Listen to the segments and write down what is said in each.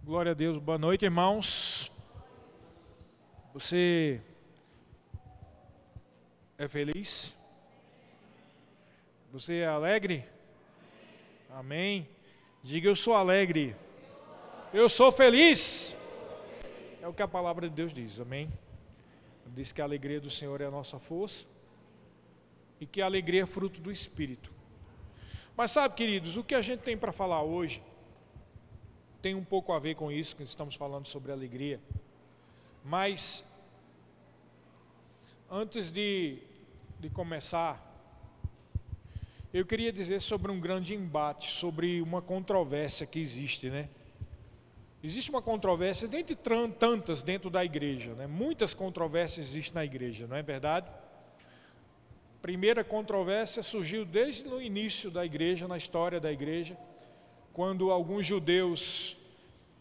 Glória a Deus, boa noite, irmãos. Você é feliz? Você é alegre? Amém. Diga: eu sou alegre. Eu sou feliz. É o que a palavra de Deus diz, amém. Diz que a alegria do Senhor é a nossa força e que a alegria é fruto do Espírito. Mas sabe, queridos, o que a gente tem para falar hoje tem um pouco a ver com isso, que estamos falando sobre alegria. Mas, antes de começar, eu queria dizer sobre um grande embate, sobre uma controvérsia que existe, né? Existe uma controvérsia, dentre tantas dentro da igreja, né? Muitas controvérsias existem na igreja, não é verdade? A primeira controvérsia surgiu desde o início da igreja, na história da igreja, quando alguns judeus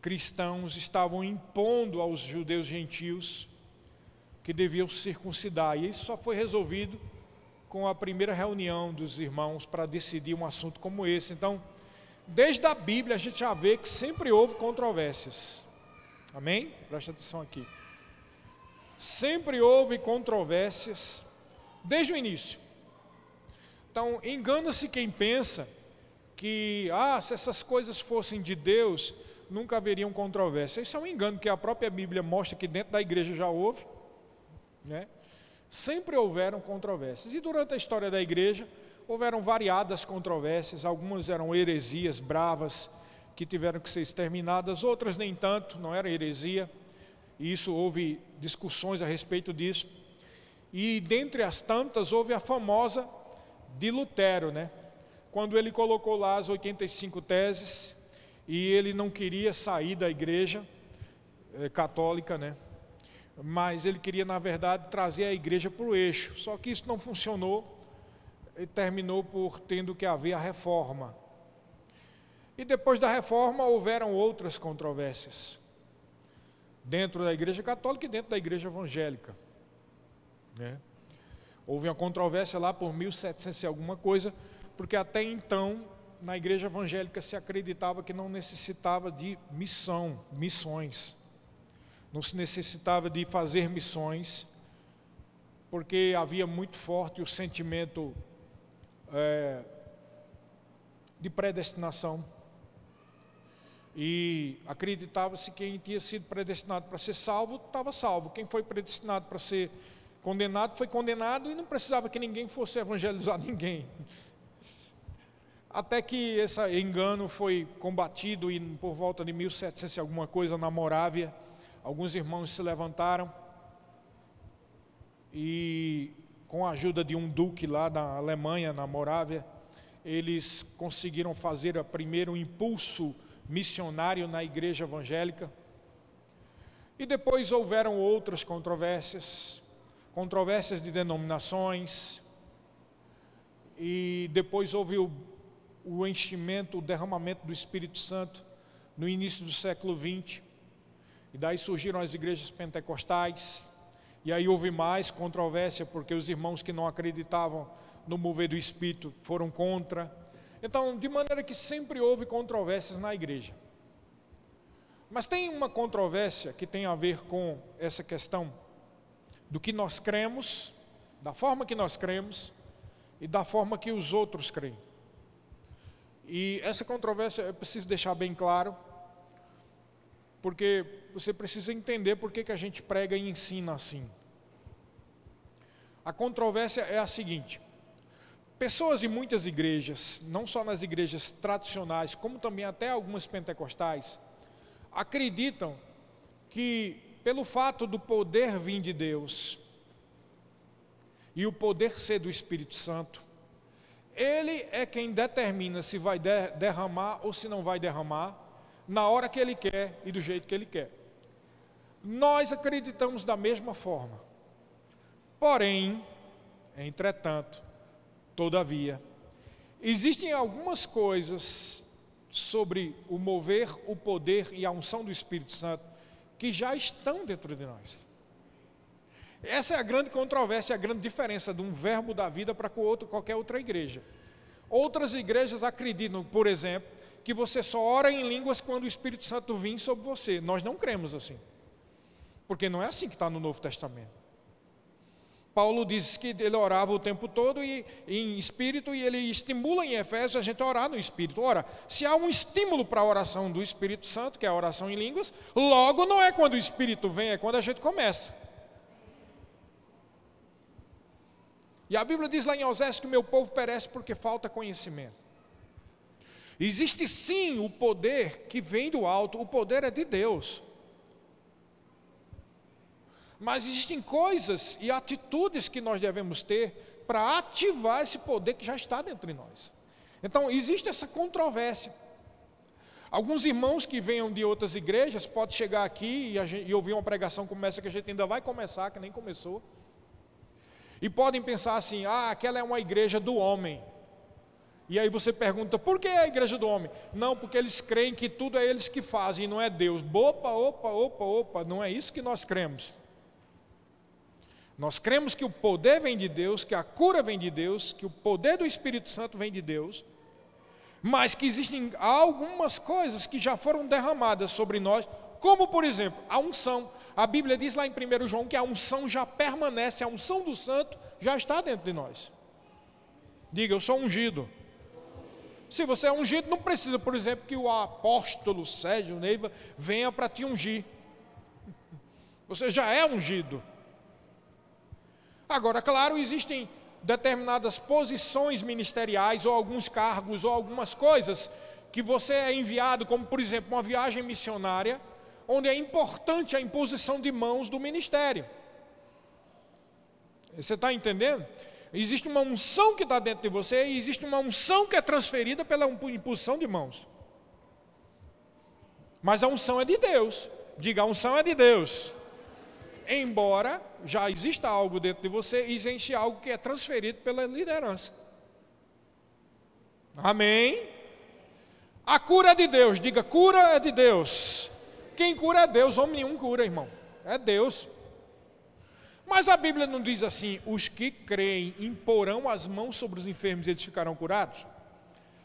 cristãos estavam impondo aos judeus gentios que deviam circuncidar. E isso só foi resolvido com a primeira reunião dos irmãos para decidir um assunto como esse. Então, desde a Bíblia a gente já vê que sempre houve controvérsias. Amém? Presta atenção aqui. Sempre houve controvérsias desde o início. Então, engana-se quem pensa que, se essas coisas fossem de Deus, nunca haveriam controvérsia. Isso é um engano, que a própria Bíblia mostra que dentro da igreja já houve, né? Sempre houveram controvérsias. E durante a história da igreja, houveram variadas controvérsias. Algumas eram heresias bravas, que tiveram que ser exterminadas. Outras nem tanto, não era heresia. E isso, houve discussões a respeito disso. E dentre as tantas, houve a famosa de Lutero, né? Quando ele colocou lá as 85 teses, e ele não queria sair da igreja católica, né? Mas ele queria, na verdade, trazer a igreja para o eixo. Só que isso não funcionou, e terminou por tendo que haver a reforma. E depois da reforma houveram outras controvérsias, dentro da igreja católica e dentro da igreja evangélica, né? Houve uma controvérsia lá por 1700 e alguma coisa, porque até então, na igreja evangélica se acreditava que não necessitava de missões. Não se necessitava de fazer missões, porque havia muito forte o sentimento de predestinação. E acreditava-se que quem tinha sido predestinado para ser salvo, estava salvo. Quem foi predestinado para ser condenado, foi condenado, e não precisava que ninguém fosse evangelizar ninguém. Até que esse engano foi combatido, e por volta de 1700 e alguma coisa, na Morávia, alguns irmãos se levantaram e, com a ajuda de um duque lá da Alemanha, na Morávia, eles conseguiram fazer primeiro um impulso missionário na igreja evangélica. E depois houveram outras controvérsias de denominações, e depois houve o enchimento, o derramamento do Espírito Santo no início do século XX, e daí surgiram as igrejas pentecostais, e aí houve mais controvérsia, porque os irmãos que não acreditavam no mover do Espírito foram contra. Então, de maneira que sempre houve controvérsias na igreja. Mas tem uma controvérsia que tem a ver com essa questão do que nós cremos, da forma que nós cremos e da forma que os outros creem. E essa controvérsia eu preciso deixar bem claro, porque você precisa entender por que a gente prega e ensina assim. A controvérsia é a seguinte: pessoas em muitas igrejas, não só nas igrejas tradicionais, como também até algumas pentecostais, acreditam que, pelo fato do poder vir de Deus e o poder ser do Espírito Santo, Ele é quem determina se vai derramar ou se não vai derramar, na hora que Ele quer e do jeito que Ele quer. Nós acreditamos da mesma forma. Porém, entretanto, todavia, existem algumas coisas sobre o mover, o poder e a unção do Espírito Santo que já estão dentro de nós. Essa é a grande controvérsia, a grande diferença de um verbo da vida para qualquer outra igreja. Outras igrejas acreditam, por exemplo, que você só ora em línguas quando o Espírito Santo vir sobre você. Nós não cremos assim, porque não é assim que está no Novo Testamento. Paulo diz que ele orava o tempo todo em espírito, e ele estimula em Efésios a gente a orar no espírito. Ora, se há um estímulo para a oração do Espírito Santo, que é a oração em línguas, logo não é quando o Espírito vem, é quando a gente começa. E a Bíblia diz lá em Osés que meu povo perece porque falta conhecimento. Existe sim o poder que vem do alto, o poder é de Deus. Mas existem coisas e atitudes que nós devemos ter para ativar esse poder que já está dentro de nós. Então, existe essa controvérsia. Alguns irmãos que venham de outras igrejas podem chegar aqui e ouvir uma pregação como essa que a gente ainda vai começar, que nem começou. E podem pensar assim, aquela é uma igreja do homem. E aí você pergunta, por que é a igreja do homem? Não, porque eles creem que tudo é eles que fazem e não é Deus. Opa, não é isso que nós cremos. Nós cremos que o poder vem de Deus, que a cura vem de Deus, que o poder do Espírito Santo vem de Deus, mas que existem algumas coisas que já foram derramadas sobre nós, como por exemplo, a unção. A Bíblia diz lá em 1 João que a unção já permanece, a unção do santo já está dentro de nós. Diga, eu sou ungido. Se você é ungido, não precisa, por exemplo, que o apóstolo Sérgio Neiva venha para te ungir. Você já é ungido. Agora, claro, existem determinadas posições ministeriais, ou alguns cargos, ou algumas coisas que você é enviado, como por exemplo, uma viagem missionária, onde é importante a imposição de mãos do ministério. Você está entendendo? Existe uma unção que está dentro de você, e existe uma unção que é transferida pela imposição de mãos. Mas a unção é de Deus. Diga, a unção é de Deus. Embora já exista algo dentro de você, existe algo que é transferido pela liderança. Amém? A cura é de Deus. Diga, cura é de Deus. Quem cura é Deus, homem nenhum cura, irmão. É Deus. Mas a Bíblia não diz assim, os que creem imporão as mãos sobre os enfermos e eles ficarão curados?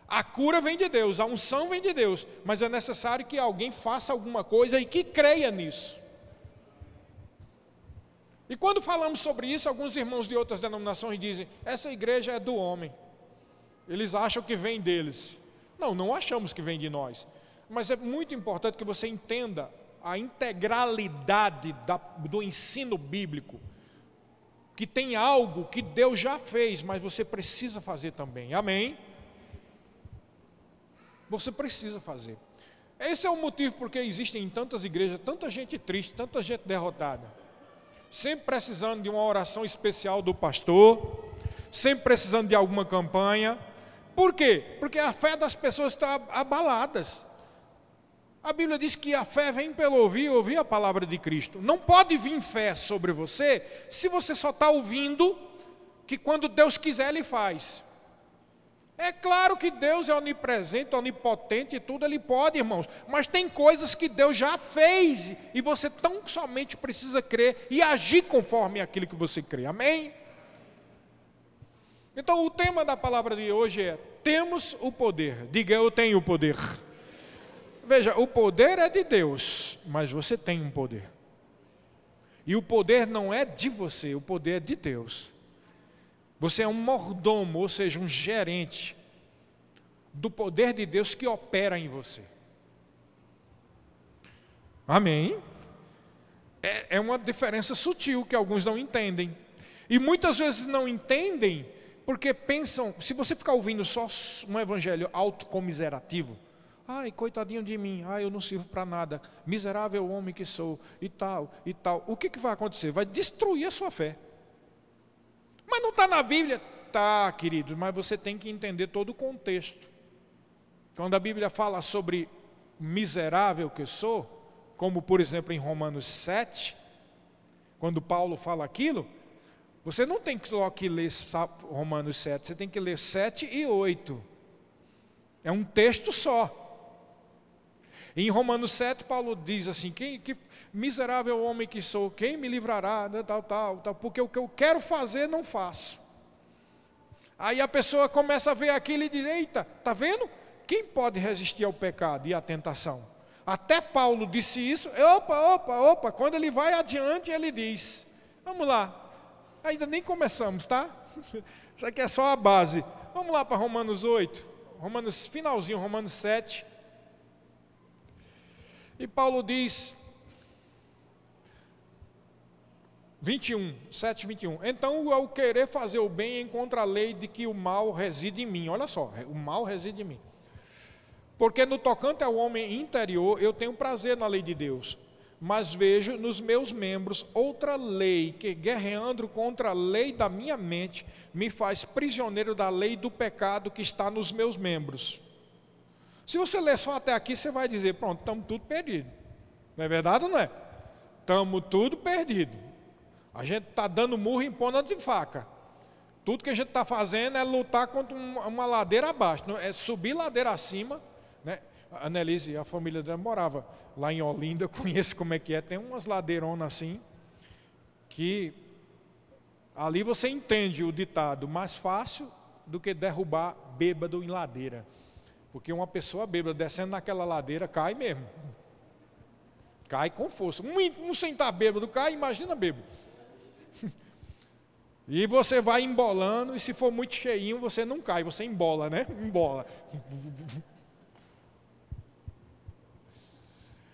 A cura vem de Deus, a unção vem de Deus, mas é necessário que alguém faça alguma coisa e que creia nisso. E quando falamos sobre isso, alguns irmãos de outras denominações dizem, essa igreja é do homem, eles acham que vem deles. Não achamos que vem de nós, mas é muito importante que você entenda a integralidade do ensino bíblico, que tem algo que Deus já fez, mas você precisa fazer também, amém? Você precisa fazer. Esse é o motivo porque existem em tantas igrejas, tanta gente triste, tanta gente derrotada, sempre precisando de uma oração especial do pastor, sempre precisando de alguma campanha. Por quê? Porque a fé das pessoas está abaladas. A Bíblia diz que a fé vem pelo ouvir a palavra de Cristo. Não pode vir fé sobre você se você só está ouvindo que quando Deus quiser Ele faz. É claro que Deus é onipresente, onipotente e tudo, Ele pode, irmãos, mas tem coisas que Deus já fez e você tão somente precisa crer e agir conforme aquilo que você crê, amém? Então o tema da palavra de hoje é, temos o poder. Diga, eu tenho o poder. Veja, o poder é de Deus, mas você tem um poder. E o poder não é de você, o poder é de Deus. Você é um mordomo, ou seja, um gerente do poder de Deus que opera em você. Amém? É uma diferença sutil que alguns não entendem. E muitas vezes não entendem porque pensam, se você ficar ouvindo só um evangelho autocomiserativo, ai, coitadinho de mim, ai, eu não sirvo para nada, miserável homem que sou, e tal, o que vai acontecer? Vai destruir a sua fé. Mas não está na Bíblia? Tá, queridos, mas você tem que entender todo o contexto. Quando a Bíblia fala sobre miserável que sou, como por exemplo em Romanos 7, quando Paulo fala aquilo, você não tem só que ler Romanos 7, você tem que ler 7 e 8. É um texto só. Em Romanos 7, Paulo diz assim, que miserável homem que sou, quem me livrará, tal, porque o que eu quero fazer, não faço. Aí a pessoa começa a ver aquilo e diz, eita, está vendo? Quem pode resistir ao pecado e à tentação? Até Paulo disse isso. Opa, quando ele vai adiante, ele diz, vamos lá, ainda nem começamos, tá? Isso aqui é só a base. Vamos lá para Romanos 8, finalzinho, Romanos 7. E Paulo diz, 7:21. Então, ao querer fazer o bem, encontro a lei de que o mal reside em mim. Olha só, o mal reside em mim. Porque no tocante ao homem interior, eu tenho prazer na lei de Deus, mas vejo nos meus membros outra lei, que guerreando contra a lei da minha mente, me faz prisioneiro da lei do pecado que está nos meus membros. Se você ler só até aqui, você vai dizer, pronto, estamos tudo perdido. Não é verdade ou não é? Estamos tudo perdido. A gente está dando murro em ponta de faca. Tudo que a gente está fazendo é lutar contra uma ladeira abaixo, é subir ladeira acima, né? A Annelise e a família dela morava lá em Olinda, eu conheço como é que é, tem umas ladeironas assim, que ali você entende o ditado, mais fácil do que derrubar bêbado em ladeira, porque uma pessoa bêbada descendo naquela ladeira cai mesmo, cai com força, um sem estar bêbado cai, imagina bêbado. E você vai embolando, e se for muito cheinho, você não cai, você embola, né? Embola.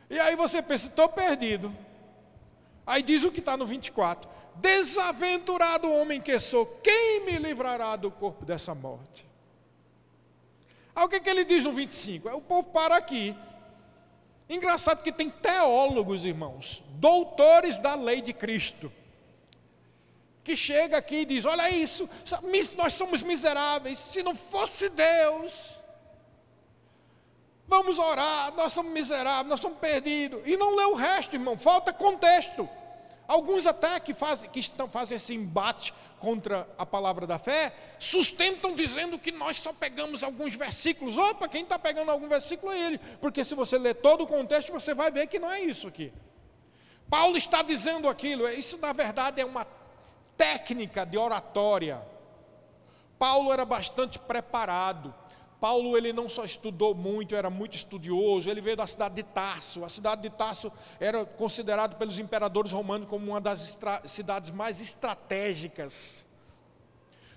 E aí você pensa, estou perdido. Aí diz o que está no 24. Desaventurado homem que sou, quem me livrará do corpo dessa morte? Aí o que ele diz no 25? O povo para aqui. Engraçado que tem teólogos, irmãos, doutores da lei de Cristo, que chega aqui e diz, olha isso, nós somos miseráveis, se não fosse Deus, vamos orar, nós somos miseráveis, nós somos perdidos, e não lê o resto, irmão, falta contexto. Alguns até que fazem esse embate contra a palavra da fé, sustentam dizendo que nós só pegamos alguns versículos. Opa, quem está pegando algum versículo é ele, porque se você ler todo o contexto, você vai ver que não é isso aqui. Paulo está dizendo aquilo, isso na verdade é uma técnica de oratória. Paulo era bastante preparado. Paulo, ele não só estudou muito, era muito estudioso. Ele veio da cidade de Tarso. A cidade de Tarso era considerada pelos imperadores romanos como uma das cidades mais estratégicas.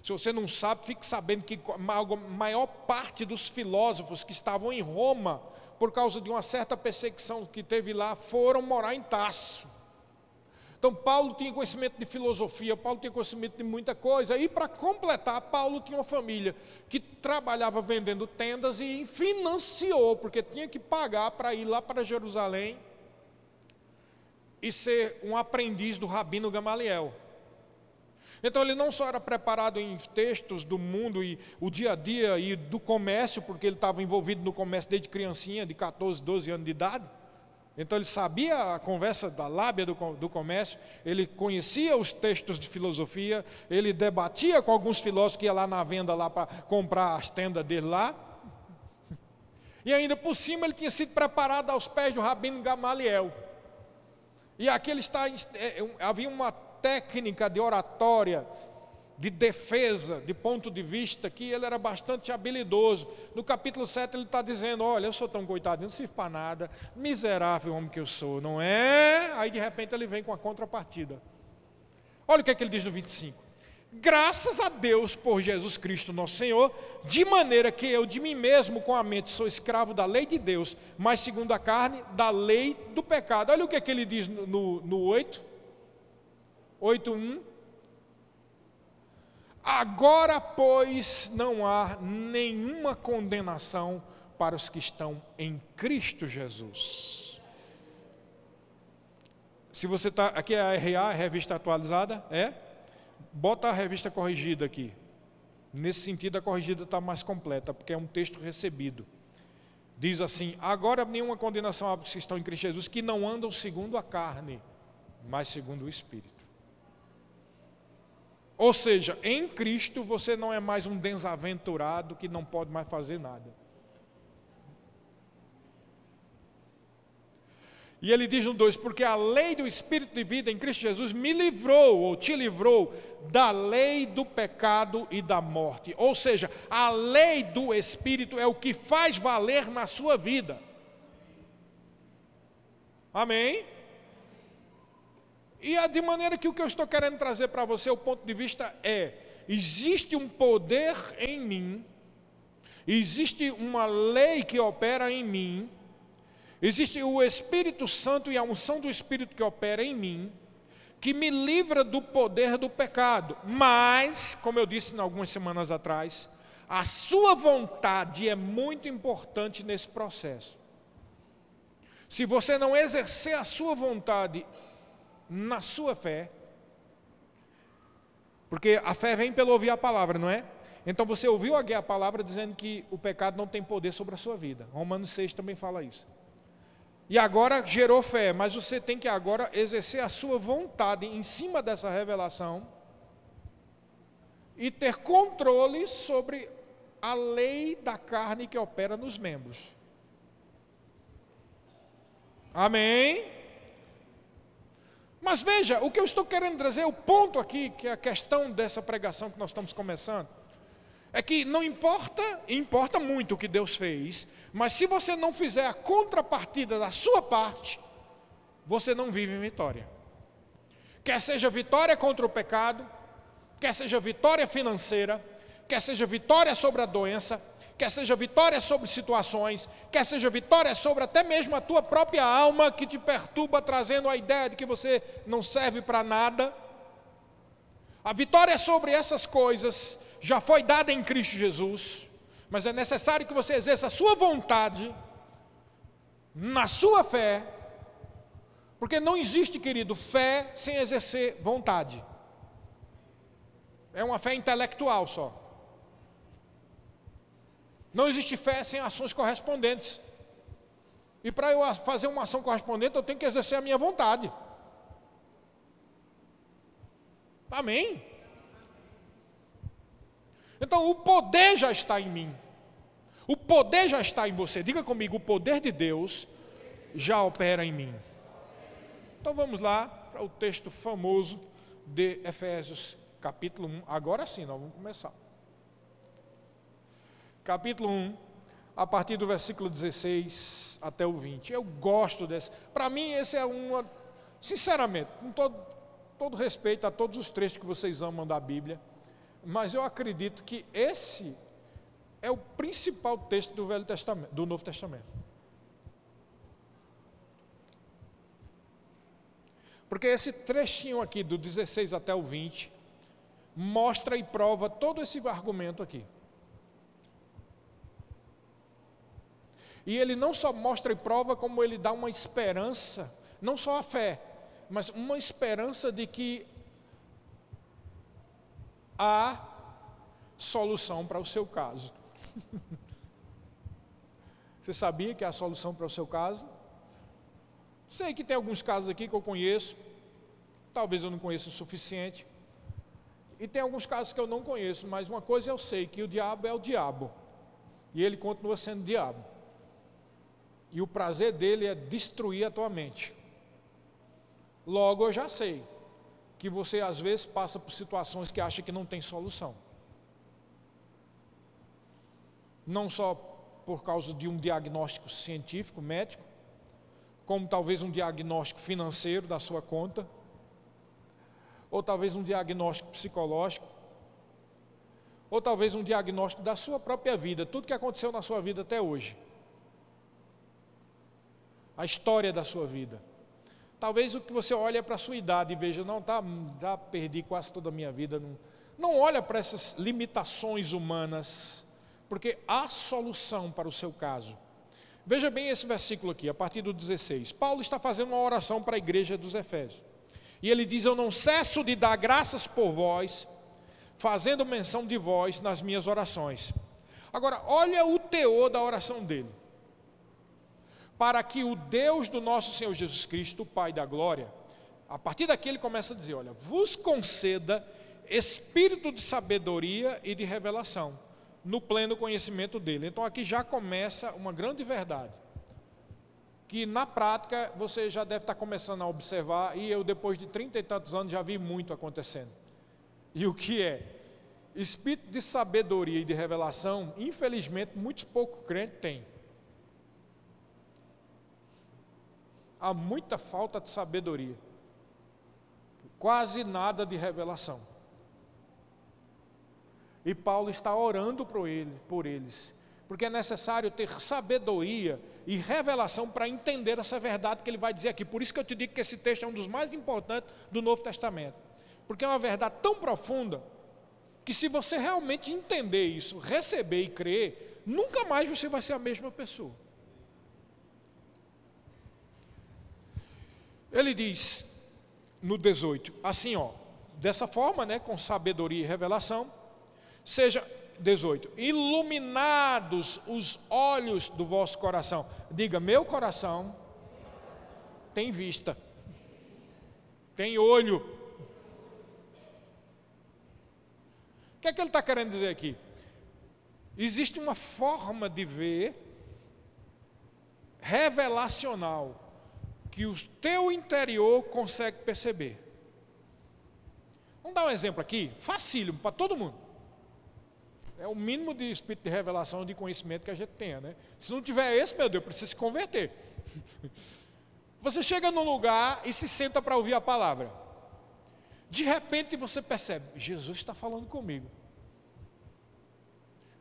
Se você não sabe, fique sabendo que a maior parte dos filósofos que estavam em Roma, por causa de uma certa perseguição que teve lá, foram morar em Tarso. Então Paulo tinha conhecimento de filosofia, Paulo tinha conhecimento de muita coisa, e para completar, Paulo tinha uma família que trabalhava vendendo tendas e financiou, porque tinha que pagar para ir lá para Jerusalém e ser um aprendiz do Rabino Gamaliel. Então ele não só era preparado em textos do mundo e o dia a dia e do comércio, porque ele estava envolvido no comércio desde criancinha, de 14, 12 anos de idade. Então ele sabia a conversa da lábia do comércio, ele conhecia os textos de filosofia, ele debatia com alguns filósofos que iam lá na venda lá para comprar as tendas dele lá. E ainda por cima ele tinha sido preparado aos pés do Rabino Gamaliel. E aqui havia uma técnica de oratória, de defesa, de ponto de vista, que ele era bastante habilidoso. No capítulo 7 ele está dizendo, olha, eu sou tão coitado, não sirvo para nada, miserável homem que eu sou, não é? Aí de repente ele vem com a contrapartida. Olha o que ele diz no 25. Graças a Deus por Jesus Cristo nosso Senhor, de maneira que eu de mim mesmo com a mente sou escravo da lei de Deus, mas segundo a carne, da lei do pecado. Olha o que ele diz no 8, 8:1. Agora, pois, não há nenhuma condenação para os que estão em Cristo Jesus. Se você está, aqui é a RA, a revista atualizada, bota a revista corrigida aqui. Nesse sentido, a corrigida está mais completa, porque é um texto recebido. Diz assim, agora nenhuma condenação para os que estão em Cristo Jesus, que não andam segundo a carne, mas segundo o Espírito. Ou seja, em Cristo você não é mais um desaventurado que não pode mais fazer nada. E ele diz no 2, porque a lei do Espírito de vida em Cristo Jesus me livrou, ou te livrou, da lei do pecado e da morte. Ou seja, a lei do Espírito é o que faz valer na sua vida. Amém? E de maneira que o que eu estou querendo trazer para você, o ponto de vista é, existe um poder em mim, existe uma lei que opera em mim, existe o Espírito Santo e a unção do Espírito que opera em mim, que me livra do poder do pecado. Mas, como eu disse algumas semanas atrás, a sua vontade é muito importante nesse processo. Se você não exercer a sua vontade na sua fé, porque a fé vem pelo ouvir a palavra, não é? Então você ouviu a palavra dizendo que o pecado não tem poder sobre a sua vida. Romanos 6 também fala isso. E agora gerou fé, mas você tem que agora exercer a sua vontade em cima dessa revelação e ter controle sobre a lei da carne que opera nos membros. Amém? Mas veja, o que eu estou querendo trazer, o ponto aqui, que é a questão dessa pregação que nós estamos começando, é que não importa, importa muito o que Deus fez, mas se você não fizer a contrapartida da sua parte, você não vive em vitória. Quer seja vitória contra o pecado, quer seja vitória financeira, quer seja vitória sobre a doença, quer seja vitória sobre situações, quer seja vitória sobre até mesmo a tua própria alma que te perturba, trazendo a ideia de que você não serve para nada. A vitória sobre essas coisas já foi dada em Cristo Jesus, mas é necessário que você exerça a sua vontade na sua fé, porque não existe, querido, fé sem exercer vontade. É uma fé intelectual só. Não existe fé sem ações correspondentes. E para eu fazer uma ação correspondente, eu tenho que exercer a minha vontade. Amém? Então o poder já está em mim. O poder já está em você. Diga comigo, o poder de Deus já opera em mim. Então vamos lá para o texto famoso de Efésios, capítulo 1. Agora sim, nós vamos começar. Capítulo 1, a partir do versículo 16 até o 20. Eu gosto desse. Para mim, esse é uma... Sinceramente, com todo respeito a todos os trechos que vocês amam da Bíblia, mas eu acredito que esse é o principal texto do Velho Testamento, do Novo Testamento. Porque esse trechinho aqui, do 16 até o 20, mostra e prova todo esse argumento aqui. E ele não só mostra e prova, como ele dá uma esperança, não só a fé, mas uma esperança de que há solução para o seu caso. Você sabia que há solução para o seu caso? Sei que tem alguns casos aqui que eu conheço, talvez eu não conheça o suficiente, e tem alguns casos que eu não conheço, mas uma coisa eu sei, que o diabo é o diabo, e ele continua sendo diabo. E o prazer dele é destruir a tua mente. Logo eu já sei que você às vezes passa por situações que acha que não tem solução. Não só por causa de um diagnóstico científico, médico, como talvez um diagnóstico financeiro da sua conta, ou talvez um diagnóstico psicológico, ou talvez um diagnóstico da sua própria vida, tudo que aconteceu na sua vida até hoje. A história da sua vida. Talvez o que você olha para a sua idade e veja, não, já perdi quase toda a minha vida. Não olha para essas limitações humanas, porque há solução para o seu caso. Veja bem esse versículo aqui, a partir do 16. Paulo está fazendo uma oração para a igreja dos Efésios. E ele diz, eu não cesso de dar graças por vós, fazendo menção de vós nas minhas orações. Agora, olha o teor da oração dele. Para que o Deus do nosso Senhor Jesus Cristo, o Pai da glória, a partir daqui ele começa a dizer, olha, vos conceda espírito de sabedoria e de revelação, no pleno conhecimento dele. Então aqui já começa uma grande verdade. que na prática você já deve estar começando a observar, e eu depois de 30 e tantos anos já vi muito acontecendo. E o que é? Espírito de sabedoria e de revelação, infelizmente, muitos poucos crentes têm. Há muita falta de sabedoria, quase nada de revelação. E Paulo está orando por eles, porque é necessário ter sabedoria e revelação para entender essa verdade que ele vai dizer aqui. Por isso que eu te digo que esse texto é um dos mais importantes do Novo Testamento, porque é uma verdade tão profunda, que se você realmente entender isso, receber e crer, nunca mais você vai ser a mesma pessoa. Ele diz no 18, assim dessa forma, com sabedoria e revelação, seja, 18, iluminados os olhos do vosso coração. Diga, meu coração tem vista, tem olho. O que é que ele está querendo dizer aqui? Existe uma forma de ver revelacional, que o teu interior consegue perceber. Vamos dar um exemplo aqui, facílimo para todo mundo. É o mínimo de espírito de revelação e de conhecimento que a gente tenha, né? Se não tiver esse, meu Deus, precisa se converter. Você chega num lugar e se senta para ouvir a palavra. De repente você percebe, Jesus está falando comigo.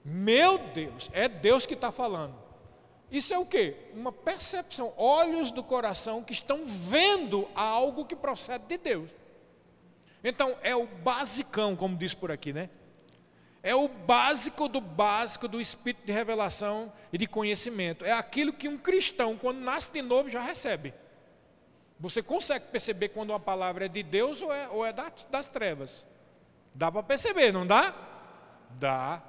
Meu Deus, é Deus que está falando. Isso é o quê? Uma percepção, olhos do coração que estão vendo algo que procede de Deus. Então, é o basicão, como diz por aqui, né? É o básico do espírito de revelação e de conhecimento. É aquilo que um cristão, quando nasce de novo, já recebe. Você consegue perceber quando uma palavra é de Deus ou é das trevas. Dá para perceber, não dá? Dá.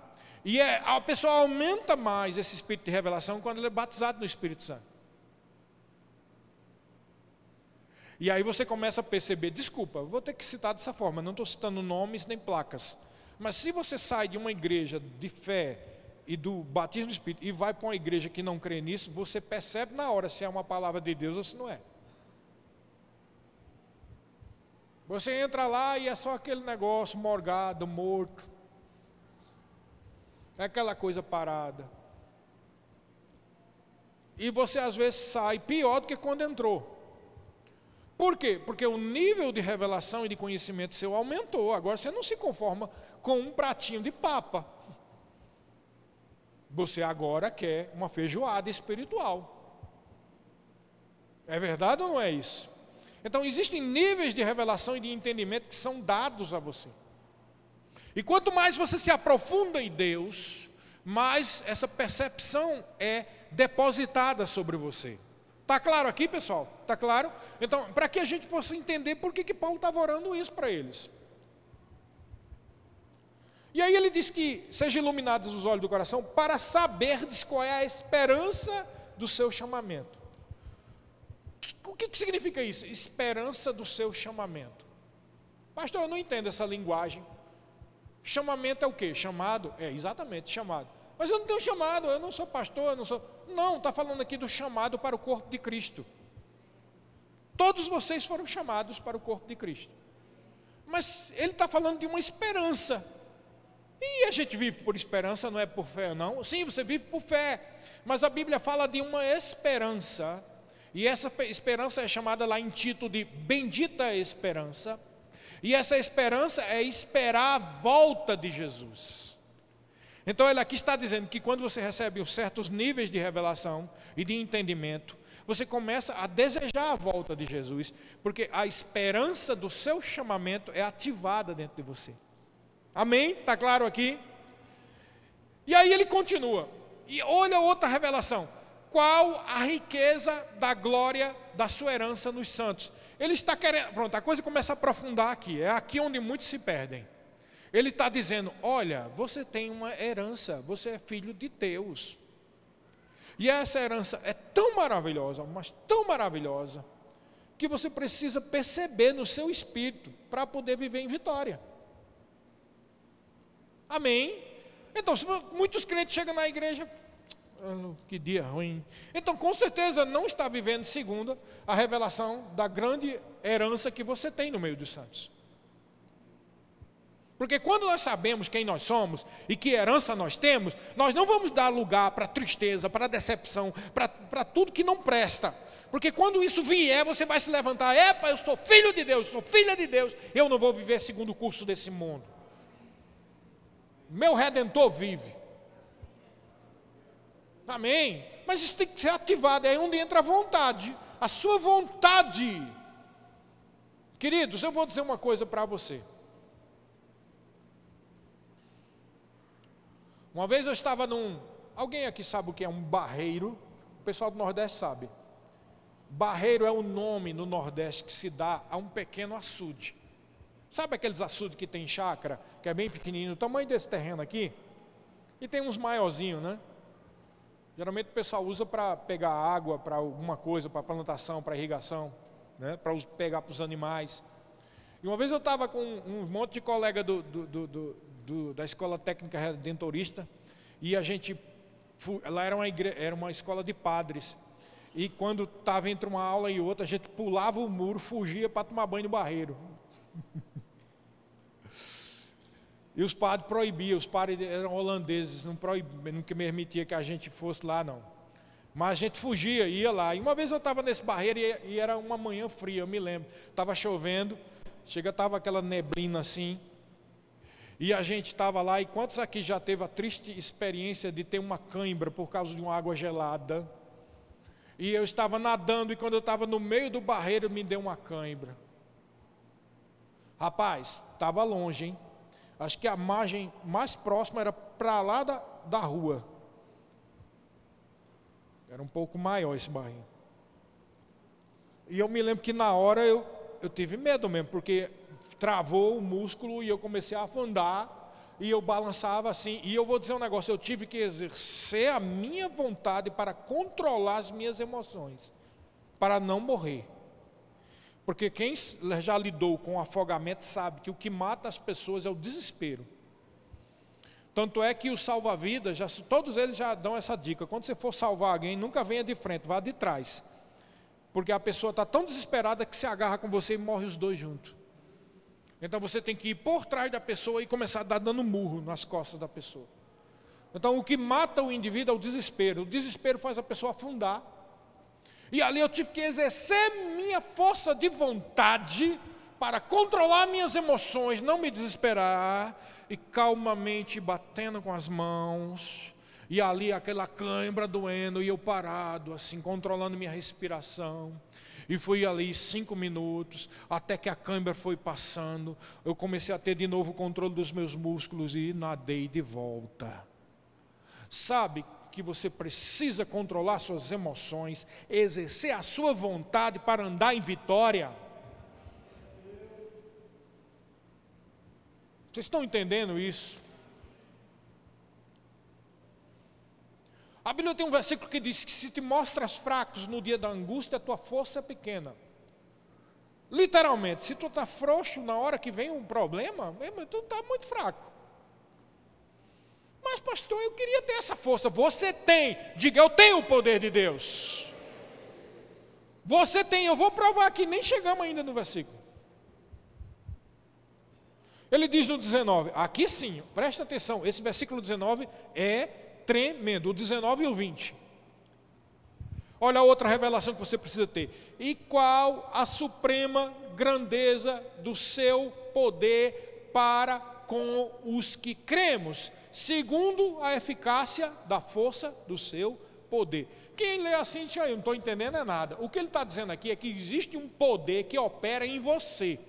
E a pessoa aumenta mais esse espírito de revelação quando ele é batizado no Espírito Santo. E aí você começa a perceber, desculpa, vou ter que citar dessa forma, não estou citando nomes nem placas. Mas se você sai de uma igreja de fé e do batismo do Espírito e vai para uma igreja que não crê nisso, você percebe na hora se é uma palavra de Deus ou se não é. Você entra lá e é só aquele negócio morgado, morto. É aquela coisa parada. E você às vezes sai pior do que quando entrou. Por quê? Porque o nível de revelação e de conhecimento seu aumentou. Agora você não se conforma com um pratinho de papa. Você agora quer uma feijoada espiritual. É verdade ou não é isso? Então existem níveis de revelação e de entendimento que são dados a você. E quanto mais você se aprofunda em Deus, mais essa percepção é depositada sobre você. Está claro aqui, pessoal? Está claro? Então, para que a gente possa entender por que Paulo estava orando isso para eles. E aí ele diz que sejam iluminados os olhos do coração para saberdes qual é a esperança do seu chamamento. O que significa isso? Esperança do seu chamamento. Pastor, eu não entendo essa linguagem. Chamamento é o quê? Chamado? É, exatamente, chamado. Mas eu não tenho chamado, eu não sou pastor, eu não sou... Não, está falando aqui do chamado para o corpo de Cristo. Todos vocês foram chamados para o corpo de Cristo. Mas ele está falando de uma esperança. E a gente vive por esperança, não é por fé, não? Sim, você vive por fé. Mas a Bíblia fala de uma esperança. E essa esperança é chamada lá em Tito de bendita esperança. E essa esperança é esperar a volta de Jesus. Então ele aqui está dizendo que quando você recebe certos níveis de revelação e de entendimento, você começa a desejar a volta de Jesus, porque a esperança do seu chamamento é ativada dentro de você. Amém? Está claro aqui? E aí ele continua, e olha outra revelação, qual a riqueza da glória da sua herança nos santos? Ele está querendo, pronto, a coisa começa a aprofundar aqui, é aqui onde muitos se perdem. Ele está dizendo, olha, você tem uma herança, você é filho de Deus. E essa herança é tão maravilhosa, mas tão maravilhosa, que você precisa perceber no seu espírito para poder viver em vitória. Amém? Então, se muitos crentes chegam na igreja, que dia ruim. Então, com certeza, não está vivendo segundo a revelação da grande herança que você tem no meio dos santos. Porque quando nós sabemos quem nós somos e que herança nós temos, nós não vamos dar lugar para tristeza, para decepção, para tudo que não presta. Porque quando isso vier, você vai se levantar: epa, eu sou filho de Deus, sou filha de Deus, eu não vou viver segundo o curso desse mundo. Meu Redentor vive. Amém? Mas isso tem que ser ativado, é aí onde entra a vontade, a sua vontade. Queridos, eu vou dizer uma coisa para você. Uma vez eu estava alguém aqui sabe o que é um barreiro? O pessoal do Nordeste sabe. Barreiro é o nome no Nordeste que se dá a um pequeno açude. Sabe aqueles açudes que tem chácara, que é bem pequenininho, o tamanho desse terreno aqui? E tem uns maiorzinhos, né? Geralmente o pessoal usa para pegar água, para alguma coisa, para plantação, para irrigação, né? Para pegar para os animais. E uma vez eu estava com um monte de colega da Escola Técnica Redentorista, e a gente, lá era uma escola de padres, e quando estava entre uma aula e outra, a gente pulava o muro, fugia para tomar banho no barreiro. E os padres proibiam, os padres eram holandeses, não permitia que a gente fosse lá não. Mas a gente fugia, ia lá. E uma vez eu estava nesse barreiro e era uma manhã fria, eu me lembro. Estava chovendo, estava aquela neblina assim. E a gente estava lá, e quantos aqui já teve a triste experiência de ter uma cãibra por causa de uma água gelada? E eu estava nadando, e quando eu estava no meio do barreiro, me deu uma cãibra. Rapaz, estava longe, hein? Acho que a margem mais próxima era para lá da rua. Era um pouco maior esse barrinho. E eu me lembro que na hora eu tive medo mesmo, porque travou o músculo e eu comecei a afundar, e eu balançava assim. E eu vou dizer um negócio, eu tive que exercer a minha vontade para controlar as minhas emoções, para não morrer. Porque quem já lidou com afogamento sabe que o que mata as pessoas é o desespero. Tanto é que os salva-vidas, todos eles já dão essa dica: quando você for salvar alguém, nunca venha de frente, vá de trás. Porque a pessoa está tão desesperada que se agarra com você e morre os dois juntos. Então você tem que ir por trás da pessoa e começar a dar dando murro nas costas da pessoa. Então o que mata o indivíduo é o desespero. O desespero faz a pessoa afundar. E ali eu tive que exercer minha força de vontade para controlar minhas emoções, não me desesperar, e calmamente batendo com as mãos, e ali aquela cãibra doendo, e eu parado assim, controlando minha respiração. E fui ali 5 minutos, até que a cãibra foi passando, eu comecei a ter de novo o controle dos meus músculos e nadei de volta. Sabe que você precisa controlar suas emoções, exercer a sua vontade para andar em vitória. Vocês estão entendendo isso? A Bíblia tem um versículo que diz que se te mostras fracos no dia da angústia, a tua força é pequena. Literalmente, se tu está frouxo na hora que vem um problema, tu está muito fraco. Mas pastor, eu queria ter essa força. Você tem, diga: eu tenho o poder de Deus. Você tem, eu vou provar aqui, nem chegamos ainda no versículo. Ele diz no 19, aqui sim, presta atenção, esse versículo 19 é tremendo, o 19 e o 20. Olha a outra revelação que você precisa ter. E qual a suprema grandeza do seu poder para com os que cremos, segundo a eficácia da força do seu poder. Quem lê assim, eu não estou entendendo nada. O que ele está dizendo aqui é que existe um poder que opera em você.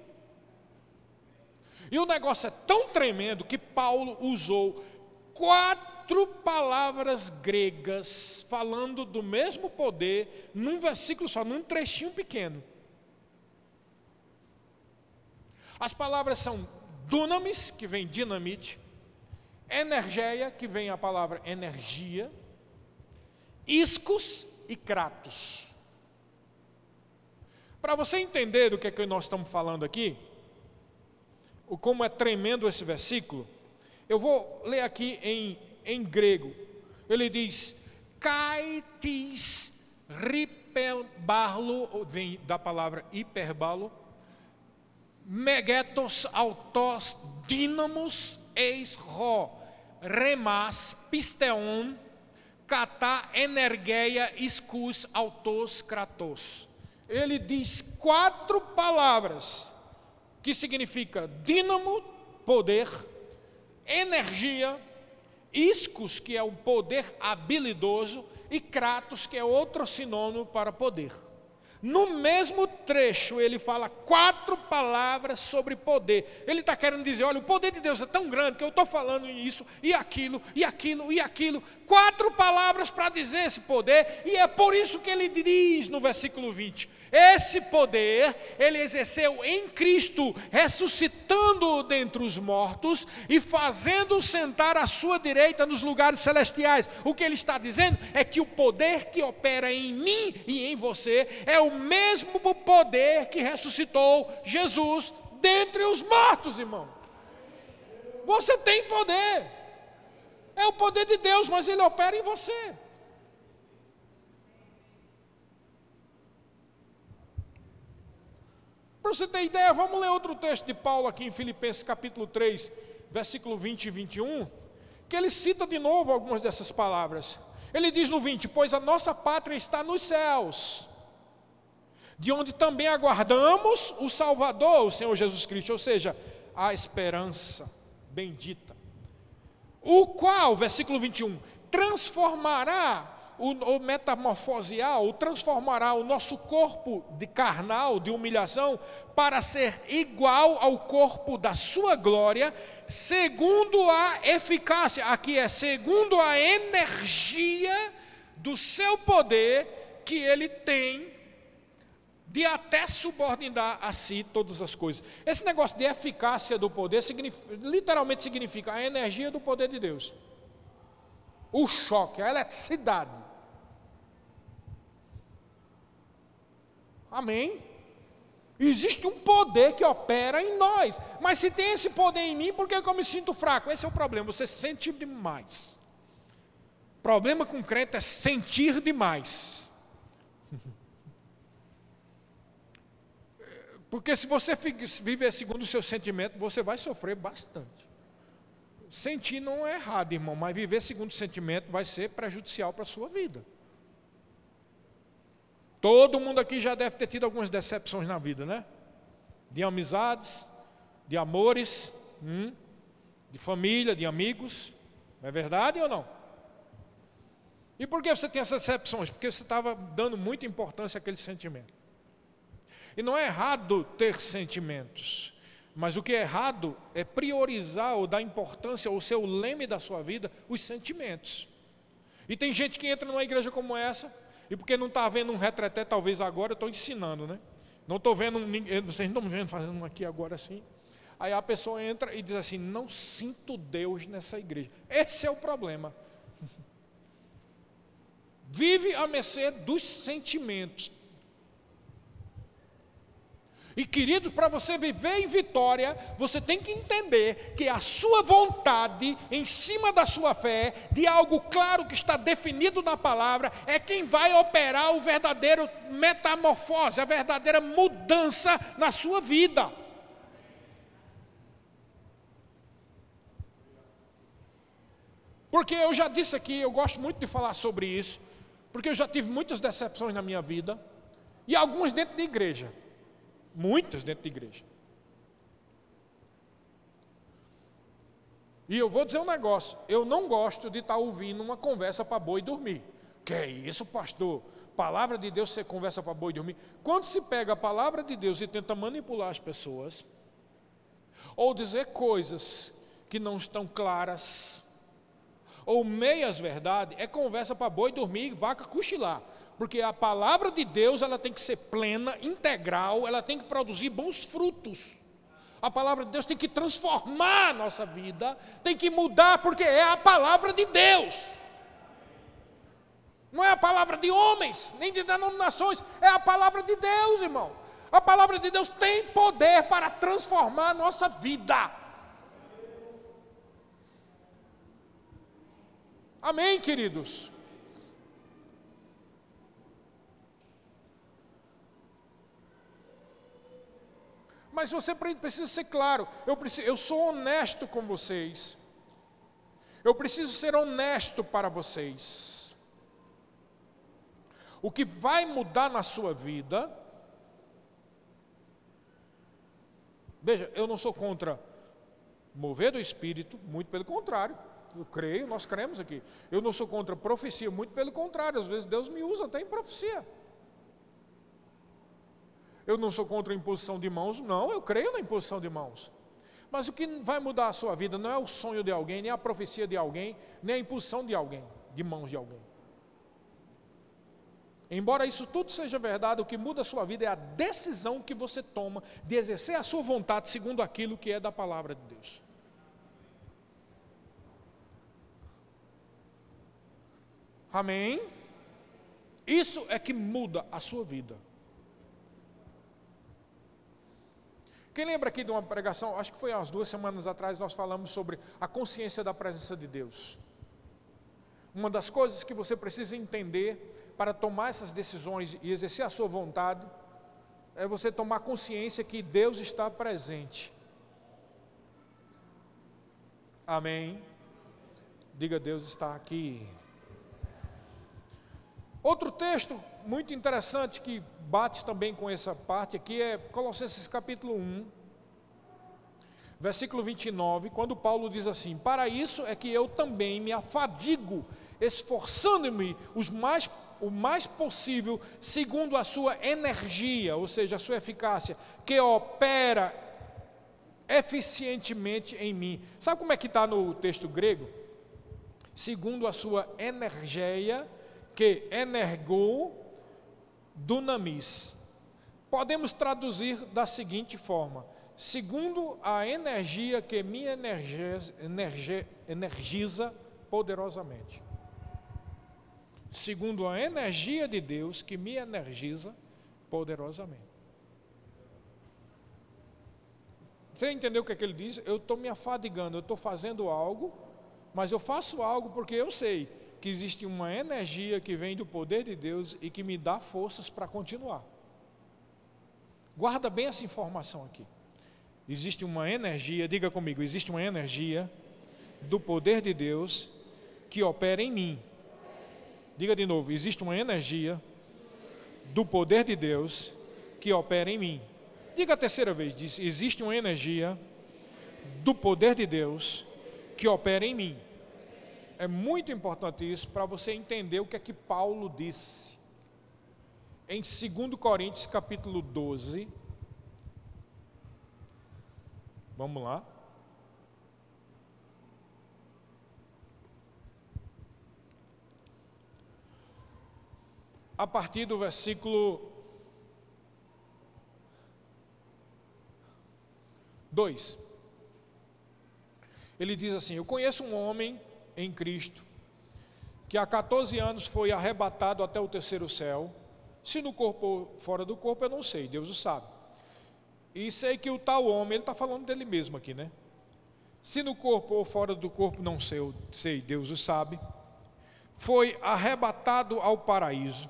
E o negócio é tão tremendo que Paulo usou 4 palavras gregas falando do mesmo poder num versículo só, num trechinho pequeno. As palavras são dunamis, que vem dinamite, energeia, que vem a palavra energia, ischus e kratos. Para você entender do que é que nós estamos falando aqui, como é tremendo esse versículo, eu vou ler aqui em grego. Ele diz: kaitis riperbarlo, vem da palavra hiperbalo, megetos autos dínamos eis ro, remas pisteon, kata energeia iscus autos kratos. Ele diz 4 palavras que significa dínamo, poder, energia, iscus, que é o poder habilidoso, e kratos, que é outro sinônimo para poder. No mesmo trecho ele fala 4 palavras sobre poder. Ele está querendo dizer, olha, o poder de Deus é tão grande que eu estou falando isso, e aquilo, e aquilo, e aquilo. 4 palavras para dizer esse poder, e é por isso que ele diz no versículo 20, esse poder ele exerceu em Cristo, ressuscitando-o dentre os mortos e fazendo-o sentar à sua direita nos lugares celestiais. O que ele está dizendo é que o poder que opera em mim e em você é o mesmo poder que ressuscitou Jesus dentre os mortos, irmão. Você tem poder, é o poder de Deus, mas ele opera em você. Para você ter ideia, vamos ler outro texto de Paulo aqui em Filipenses capítulo 3, versículo 20 e 21, que ele cita de novo algumas dessas palavras. Ele diz no 20, pois a nossa pátria está nos céus, de onde também aguardamos o Salvador, o Senhor Jesus Cristo, ou seja, a esperança bendita, o qual, versículo 21, transformará o metamorfosear, ou transformará o nosso corpo de carnal, de humilhação, para ser igual ao corpo da sua glória, segundo a eficácia, aqui é segundo a energia do seu poder, que ele tem de até subordinar a si todas as coisas. Esse negócio de eficácia do poder, literalmente significa a energia do poder de Deus. O choque, a eletricidade. Amém? Existe um poder que opera em nós. Mas se tem esse poder em mim, por que eu me sinto fraco? Esse é o problema, você sente demais. O problema com o crente é sentir demais. Porque se você viver segundo o seu sentimento, você vai sofrer bastante. Sentir não é errado, irmão, mas viver segundo o sentimento vai ser prejudicial para a sua vida. Todo mundo aqui já deve ter tido algumas decepções na vida, né? De amizades, de amores, de família, de amigos. Não é verdade ou não? E por que você tem essas decepções? Porque você estava dando muita importância àquele sentimento. E não é errado ter sentimentos, mas o que é errado é priorizar ou dar importância ou ser o leme da sua vida, os sentimentos. E tem gente que entra numa igreja como essa, e porque não está vendo um retreté, talvez agora, eu estou ensinando, né? Não estou vendo, vocês não estão vendo fazendo um aqui agora assim. Aí a pessoa entra e diz assim, não sinto Deus nessa igreja. Esse é o problema. Vive à mercê dos sentimentos. E querido, para você viver em vitória, você tem que entender que a sua vontade, em cima da sua fé, de algo claro que está definido na palavra, é quem vai operar o verdadeiro metamorfose, a verdadeira mudança na sua vida. Porque eu já disse aqui, eu gosto muito de falar sobre isso, porque eu já tive muitas decepções na minha vida, e algumas dentro da igreja. Muitas dentro da igreja. E eu vou dizer um negócio, eu não gosto de estar ouvindo uma conversa para boi dormir. Que é isso, pastor? Palavra de Deus, você conversa para boi dormir. Quando se pega a palavra de Deus e tenta manipular as pessoas, ou dizer coisas que não estão claras, ou meias verdade, é conversa para boi dormir e vaca cochilar. Porque a palavra de Deus, ela tem que ser plena, integral, ela tem que produzir bons frutos. A palavra de Deus tem que transformar a nossa vida, tem que mudar, porque é a palavra de Deus. Não é a palavra de homens, nem de denominações, é a palavra de Deus, irmão. A palavra de Deus tem poder para transformar a nossa vida. Amém, queridos? Mas você precisa ser claro, eu sou honesto com vocês. Eu preciso ser honesto para vocês. O que vai mudar na sua vida, veja, eu não sou contra mover do Espírito, muito pelo contrário, eu creio, nós cremos aqui. Eu não sou contra profecia, muito pelo contrário, às vezes Deus me usa até em profecia. Eu não sou contra a imposição de mãos, não, eu creio na imposição de mãos. Mas o que vai mudar a sua vida não é o sonho de alguém, nem a profecia de alguém, nem a imposição de alguém, de mãos de alguém. Embora isso tudo seja verdade, o que muda a sua vida é a decisão que você toma de exercer a sua vontade segundo aquilo que é da palavra de Deus. Amém? Isso é que muda a sua vida. Quem lembra aqui de uma pregação, acho que foi há umas 2 semanas atrás, nós falamos sobre a consciência da presença de Deus. Uma das coisas que você precisa entender para tomar essas decisões e exercer a sua vontade, é você tomar consciência que Deus está presente. Amém? Diga, Deus está aqui. Outro texto muito interessante que bate também com essa parte aqui é Colossenses capítulo 1, versículo 29, quando Paulo diz assim: para isso é que eu também me afadigo, esforçando-me o mais possível, segundo a sua energia, ou seja, a sua eficácia, que opera eficientemente em mim. Sabe como é que está no texto grego? Segundo a sua energia, que energou dunamis. Podemos traduzir da seguinte forma: segundo a energia que me energiza poderosamente. Segundo a energia de Deus que me energiza poderosamente. Você entendeu o que é que ele diz? Eu estou me afadigando, eu estou fazendo algo, mas eu faço algo porque eu sei que existe uma energia que vem do poder de Deus e que me dá forças para continuar. Guarda bem essa informação aqui. Existe uma energia, diga comigo, existe uma energia do poder de Deus que opera em mim. Diga de novo, existe uma energia do poder de Deus que opera em mim. Diga a terceira vez, diz, existe uma energia do poder de Deus que opera em mim. É muito importante isso para você entender o que é que Paulo disse. Em 2 Coríntios capítulo 12, vamos lá. A partir do versículo 2. Ele diz assim: eu conheço um homem em Cristo, que há 14 anos foi arrebatado até o terceiro céu. Se no corpo ou fora do corpo, eu não sei, Deus o sabe. E sei que o tal homem, ele está falando dele mesmo aqui, né? Se no corpo ou fora do corpo, não sei, Deus o sabe. Foi arrebatado ao paraíso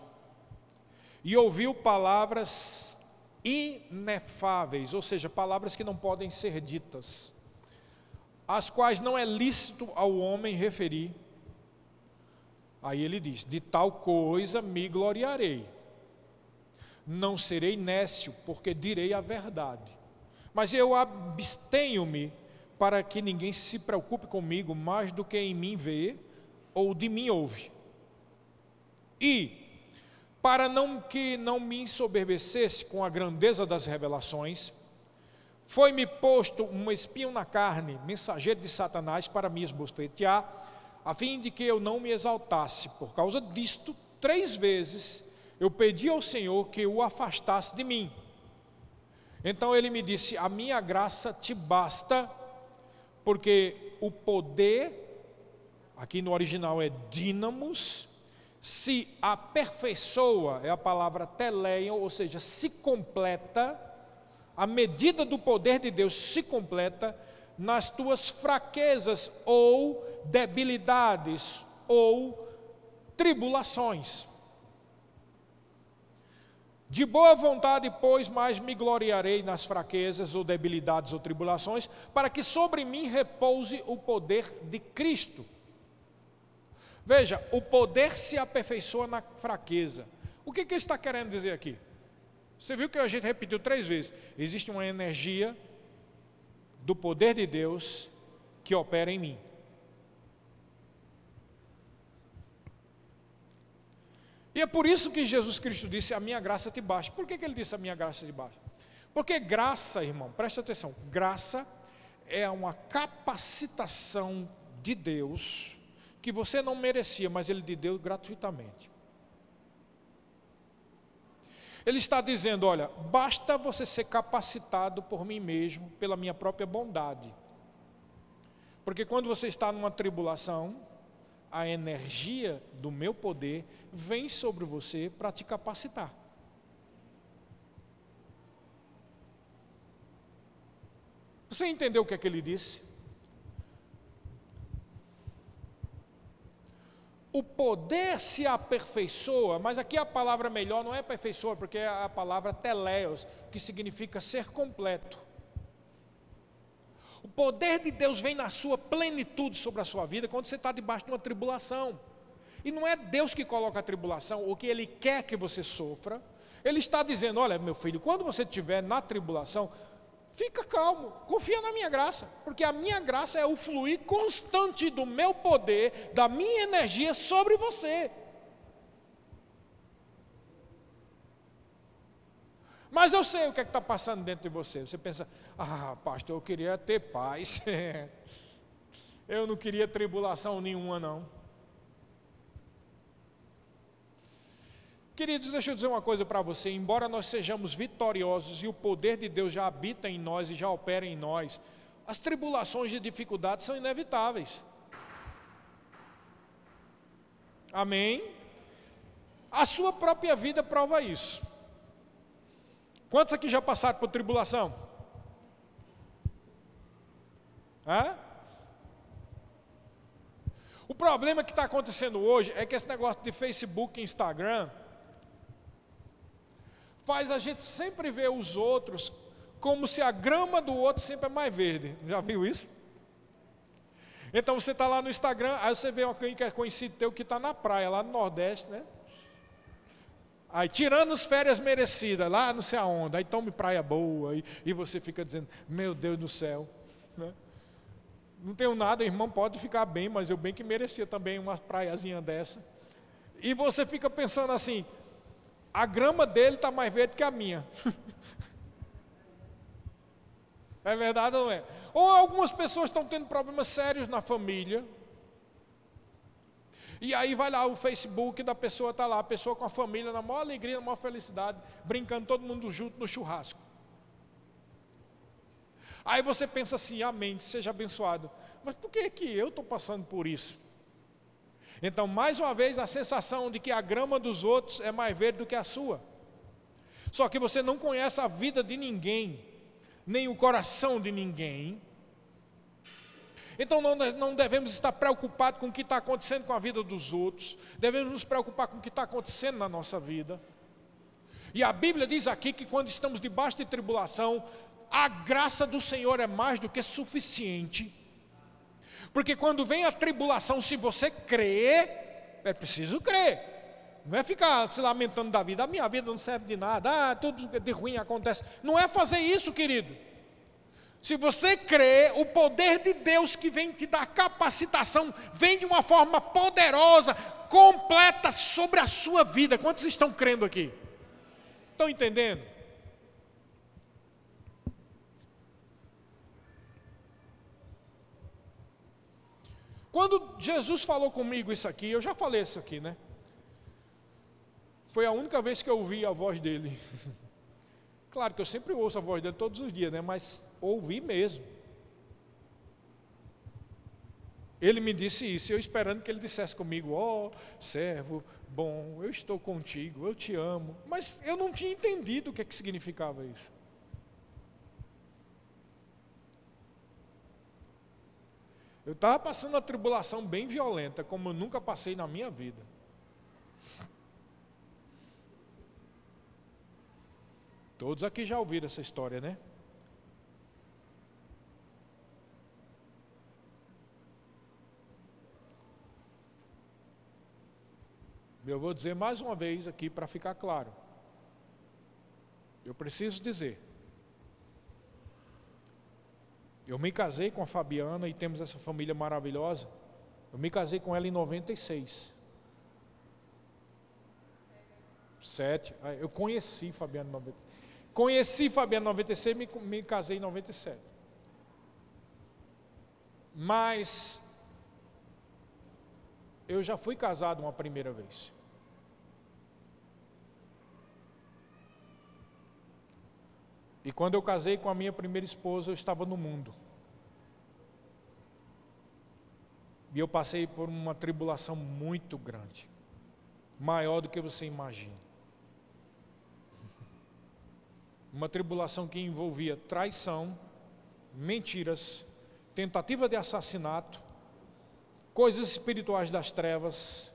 e ouviu palavras inefáveis, ou seja, palavras que não podem ser ditas, as quais não é lícito ao homem referir. Aí ele diz: de tal coisa me gloriarei, não serei nécio, porque direi a verdade, mas eu abstenho-me para que ninguém se preocupe comigo mais do que em mim vê ou de mim ouve. E para que não me ensoberbecesse com a grandeza das revelações, foi-me posto um espinho na carne, mensageiro de Satanás, para me esbofetear, a fim de que eu não me exaltasse. Por causa disto, 3 vezes eu pedi ao Senhor que o afastasse de mim. Então ele me disse: a minha graça te basta, porque o poder, aqui no original é dínamos, se aperfeiçoa, é a palavra teleion, ou seja, se completa, a medida do poder de Deus se completa nas tuas fraquezas ou debilidades ou tribulações. De boa vontade, pois, mais me gloriarei nas fraquezas ou debilidades ou tribulações, para que sobre mim repouse o poder de Cristo. Veja, o poder se aperfeiçoa na fraqueza. O que ele está querendo dizer aqui? Você viu que a gente repetiu 3 vezes. Existe uma energia do poder de Deus que opera em mim. E é por isso que Jesus Cristo disse, a minha graça te basta. Por que ele disse a minha graça te basta? Porque graça, irmão, presta atenção, graça é uma capacitação de Deus, que você não merecia, mas Ele te deu gratuitamente. Ele está dizendo, olha, basta você ser capacitado por mim mesmo, pela minha própria bondade. Porque quando você está numa tribulação, a energia do meu poder vem sobre você para te capacitar. Você entendeu o que é que ele disse? O poder se aperfeiçoa, mas aqui a palavra melhor não é aperfeiçoa, porque é a palavra teleios, que significa ser completo. O poder de Deus vem na sua plenitude sobre a sua vida quando você está debaixo de uma tribulação. E não é Deus que coloca a tribulação, ou que Ele quer que você sofra. Ele está dizendo, olha meu filho, quando você estiver na tribulação, fica calmo, confia na minha graça, porque a minha graça é o fluir constante do meu poder, da minha energia sobre você. Mas eu sei o que é que está passando dentro de você. Você pensa, pastor, eu queria ter paz. Eu não queria tribulação nenhuma, não. Queridos, deixa eu dizer uma coisa para você. Embora nós sejamos vitoriosos e o poder de Deus já habita em nós e já opera em nós, as tribulações e dificuldades são inevitáveis. Amém? A sua própria vida prova isso. Quantos aqui já passaram por tribulação? O problema que está acontecendo hoje é que esse negócio de Facebook e Instagram faz a gente sempre ver os outros como se a grama do outro sempre é mais verde. Já viu isso? Então você está lá no Instagram, aí você vê alguém que é conhecido teu que está na praia, lá no Nordeste, né? Aí tirando as férias merecidas, lá não sei aonde, aí tome praia boa, e você fica dizendo, meu Deus do céu, né? Não tenho nada, irmão, pode ficar bem, mas eu bem que merecia também uma praiazinha dessa. E você fica pensando assim, a grama dele está mais verde que a minha. É verdade ou não é? Ou algumas pessoas estão tendo problemas sérios na família, e aí vai lá o Facebook da pessoa, está lá, a pessoa com a família, na maior alegria, na maior felicidade, brincando todo mundo junto no churrasco. Aí você pensa assim, amém, seja abençoado. Mas por que eu estou passando por isso? Então, mais uma vez, a sensação de que a grama dos outros é mais verde do que a sua. Só que você não conhece a vida de ninguém, nem o coração de ninguém. Então não devemos estar preocupados com o que está acontecendo com a vida dos outros. Devemos nos preocupar com o que está acontecendo na nossa vida. E a Bíblia diz aqui que quando estamos debaixo de tribulação, a graça do Senhor é mais do que suficiente. Porque quando vem a tribulação, se você crer, é preciso crer. Não é ficar se lamentando da vida, a minha vida não serve de nada, tudo de ruim acontece. Não é fazer isso, querido. Se você crê, o poder de Deus que vem te dar capacitação, vem de uma forma poderosa, completa sobre a sua vida. Quantos estão crendo aqui? Estão entendendo? Quando Jesus falou comigo isso aqui, eu já falei isso aqui, né? Foi a única vez que eu ouvi a voz dele. Claro que eu sempre ouço a voz dele todos os dias, né? Mas ouvi mesmo. Ele me disse isso, eu esperando que ele dissesse comigo, ó, servo bom, eu estou contigo, eu te amo. Mas eu não tinha entendido o que significava isso. Eu estava passando uma tribulação bem violenta, como eu nunca passei na minha vida. Todos aqui já ouviram essa história, né? Eu vou dizer mais uma vez aqui para ficar claro. Eu preciso dizer. Eu me casei com a Fabiana e temos essa família maravilhosa. Eu me casei com ela em 96. 7. Eu conheci Fabiana em 96. Conheci Fabiana em 96 e me casei em 97. Mas eu já fui casado uma primeira vez. E quando eu casei com a minha primeira esposa, eu estava no mundo. E eu passei por uma tribulação muito grande. Maior do que você imagina. Uma tribulação que envolvia traição, mentiras, tentativa de assassinato, coisas espirituais das trevas,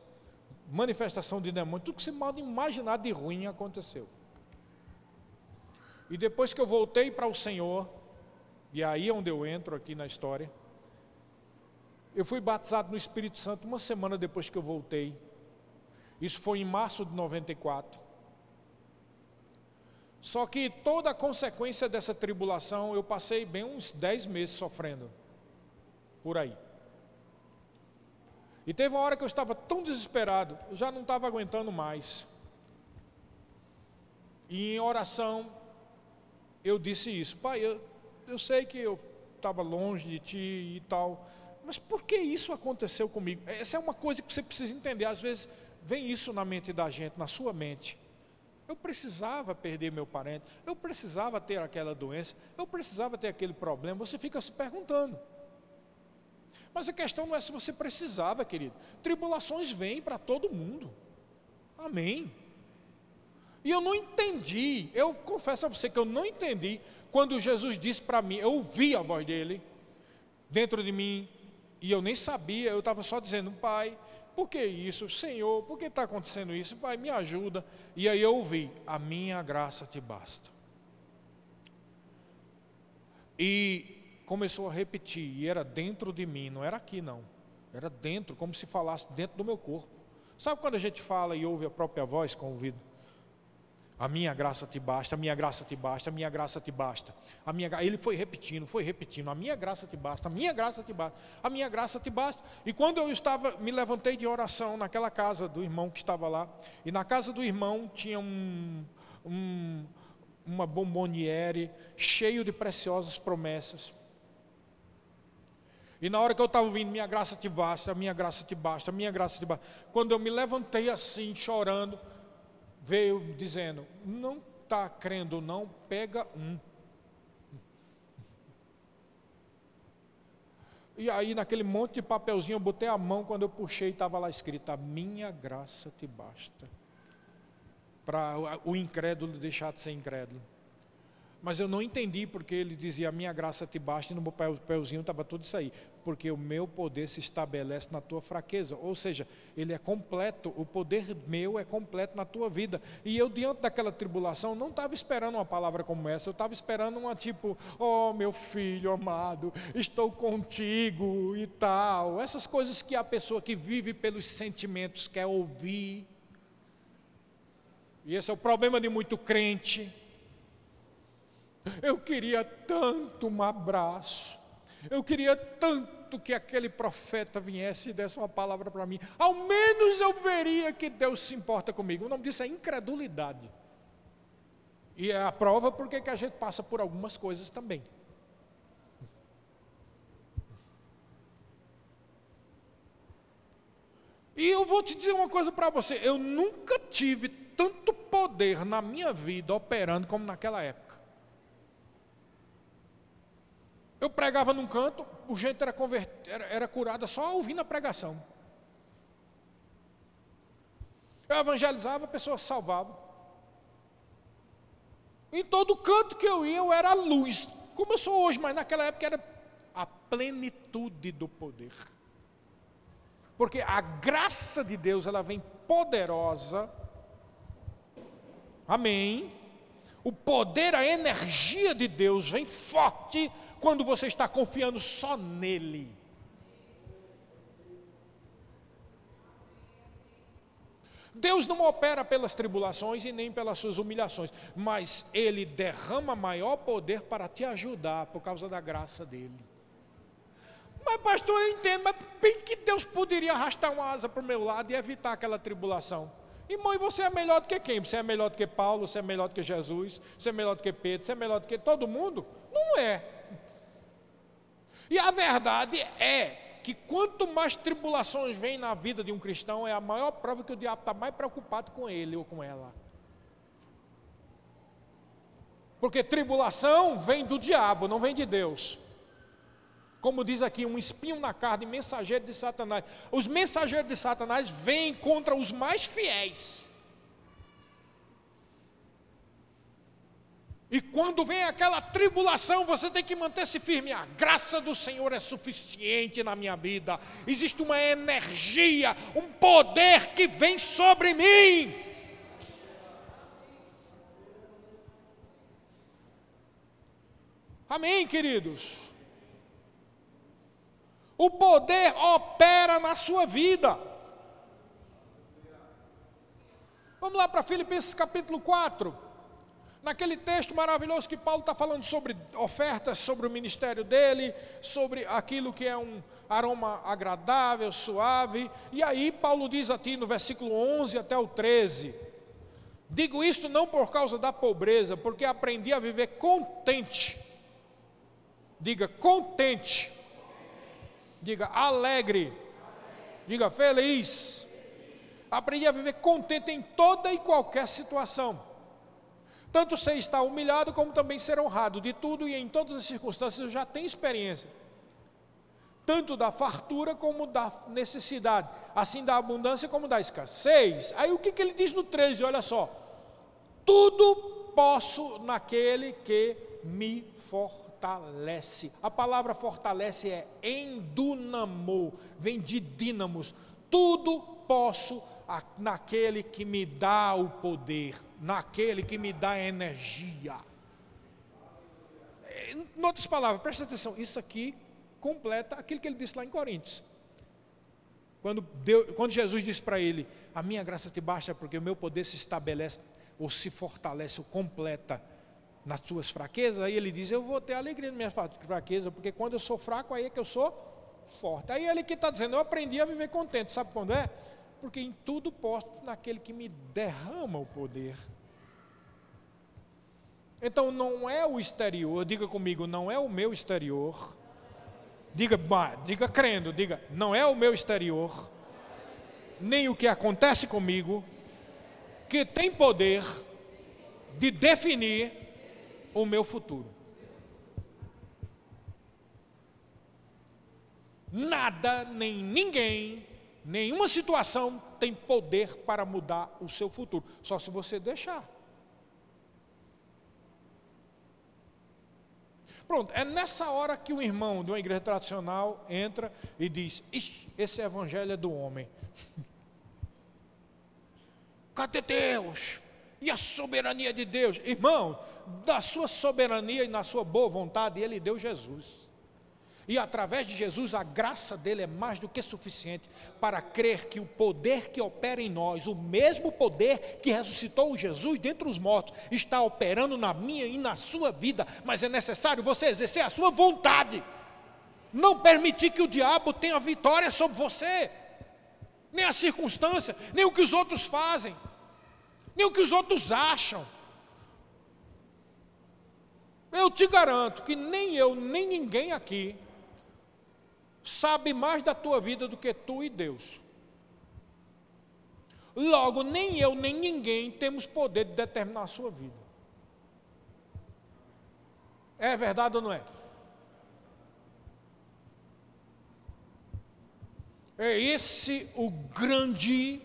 manifestação de demônio, tudo que você pode imaginar de ruim aconteceu. E depois que eu voltei para o Senhor, e aí é onde eu entro aqui na história, eu fui batizado no Espírito Santo uma semana depois que eu voltei. Isso foi em março de 94. Só que toda a consequência dessa tribulação, eu passei bem uns 10 meses sofrendo, por aí. E teve uma hora que eu estava tão desesperado, eu já não estava aguentando mais. E em oração, eu disse isso: Pai, eu sei que eu estava longe de Ti e tal, mas por que isso aconteceu comigo? Essa é uma coisa que você precisa entender. Às vezes vem isso na mente da gente, na sua mente. Eu precisava perder meu parente, eu precisava ter aquela doença, eu precisava ter aquele problema. Você fica se perguntando. Mas a questão não é se você precisava, querido. Tribulações vêm para todo mundo. Amém. E eu não entendi, eu confesso a você que eu não entendi quando Jesus disse para mim, eu ouvi a voz dele dentro de mim, e eu nem sabia, eu estava só dizendo: Pai, por que isso? Senhor, por que está acontecendo isso? Pai, me ajuda. E aí eu ouvi: a minha graça te basta. E começou a repetir, e era dentro de mim, não era aqui não, era dentro, como se falasse dentro do meu corpo. Sabe quando a gente fala e ouve a própria voz com o ouvido? A minha graça te basta, a minha graça te basta, a minha graça te basta. Ele foi repetindo, a minha graça te basta, a minha graça te basta, a minha graça te basta. E quando eu me levantei de oração naquela casa do irmão que estava lá, e na casa do irmão tinha uma bomboniere cheio de preciosas promessas. E na hora que eu estava ouvindo, minha graça te basta, a minha graça te basta, a minha graça te basta. Quando eu me levantei assim, chorando, veio dizendo: não está crendo não, pega um. E aí naquele monte de papelzinho eu botei a mão, quando eu puxei estava lá escrito: a minha graça te basta. Para o incrédulo deixar de ser incrédulo. Mas eu não entendi porque ele dizia: a minha graça te basta, e no papelzinho estava tudo isso aí. Porque o meu poder se estabelece na tua fraqueza. Ou seja, ele é completo, o poder meu é completo na tua vida. E eu, diante daquela tribulação, não estava esperando uma palavra como essa. Eu estava esperando uma tipo: oh meu filho amado, estou contigo e tal. Essas coisas que a pessoa que vive pelos sentimentos quer ouvir. E esse é o problema de muito crente. Eu queria tanto um abraço, eu queria tanto que aquele profeta viesse e desse uma palavra para mim, ao menos eu veria que Deus se importa comigo. O nome disso é incredulidade. E é a prova porque que a gente passa por algumas coisas também. E eu vou te dizer uma coisa para você: eu nunca tive tanto poder na minha vida operando como naquela época. Eu pregava num canto, o gente era curado só ouvindo a pregação. Eu evangelizava, a pessoa se salvava. Em todo canto que eu ia, eu era a luz, como eu sou hoje, mas naquela época era a plenitude do poder. Porque a graça de Deus, ela vem poderosa. Amém. O poder, a energia de Deus vem forte quando você está confiando só nele. Deus não opera pelas tribulações e nem pelas suas humilhações, mas Ele derrama maior poder para te ajudar por causa da graça dEle. Mas pastor, eu entendo, mas bem que Deus poderia arrastar uma asa para o meu lado e evitar aquela tribulação. Irmão, e você é melhor do que quem? Você é melhor do que Paulo, você é melhor do que Jesus, você é melhor do que Pedro, você é melhor do que todo mundo? Não é. E a verdade é que quanto mais tribulações vêm na vida de um cristão, é a maior prova que o diabo está mais preocupado com ele ou com ela. Porque tribulação vem do diabo, não vem de Deus. Como diz aqui, um espinho na carne, mensageiro de Satanás. Os mensageiros de Satanás vêm contra os mais fiéis. E quando vem aquela tribulação, você tem que manter-se firme. A graça do Senhor é suficiente na minha vida. Existe uma energia, um poder que vem sobre mim. Amém, queridos? O poder opera na sua vida. Vamos lá para Filipenses capítulo 4. Naquele texto maravilhoso que Paulo está falando sobre ofertas, sobre o ministério dele, sobre aquilo que é um aroma agradável, suave. E aí Paulo diz a ti no versículo 11 até o 13. Digo isto não por causa da pobreza, porque aprendi a viver contente. Diga contente. Diga alegre. Diga feliz. Aprendi a viver contente em toda e qualquer situação. Tanto sei estar humilhado, como também ser honrado. De tudo e em todas as circunstâncias eu já tenho experiência. Tanto da fartura como da necessidade. Assim da abundância como da escassez. Aí o que ele diz no 13? Olha só. Tudo posso naquele que me fortalece. A palavra fortalece é endunamou. Vem de dínamos. Tudo posso naquele que me dá o poder, naquele que me dá a energia. Em outras palavras, presta atenção, isso aqui completa aquilo que ele disse lá em Coríntios. Quando Jesus disse para ele, a minha graça te basta porque o meu poder se estabelece, ou se fortalece, ou completa nas tuas fraquezas. Aí ele diz, eu vou ter alegria na minha fraqueza, porque quando eu sou fraco, aí é que eu sou forte. Aí ele que está dizendo, eu aprendi a viver contente, sabe quando é? Porque em tudo posso naquele que me derrama o poder. Então não é o exterior, diga comigo, não é o meu exterior. Diga crendo, diga, não é o meu exterior, nem o que acontece comigo, que tem poder de definir o meu futuro. Nada, nem ninguém, nenhuma situação tem poder para mudar o seu futuro, só se você deixar. Pronto, é nessa hora que o irmão de uma igreja tradicional entra e diz, esse evangelho é do homem. Cadê Deus? E a soberania de Deus? Irmão, da sua soberania e na sua boa vontade, Ele deu Jesus. E através de Jesus, a graça dele é mais do que suficiente para crer que o poder que opera em nós, o mesmo poder que ressuscitou Jesus dentre os mortos, está operando na minha e na sua vida. Mas é necessário você exercer a sua vontade. Não permitir que o diabo tenha vitória sobre você. Nem a circunstância, nem o que os outros fazem, nem o que os outros acham. Eu te garanto que nem eu, nem ninguém aqui sabe mais da tua vida do que tu e Deus. Logo, nem eu, nem ninguém temos poder de determinar a sua vida. É verdade ou não é? É esse o grande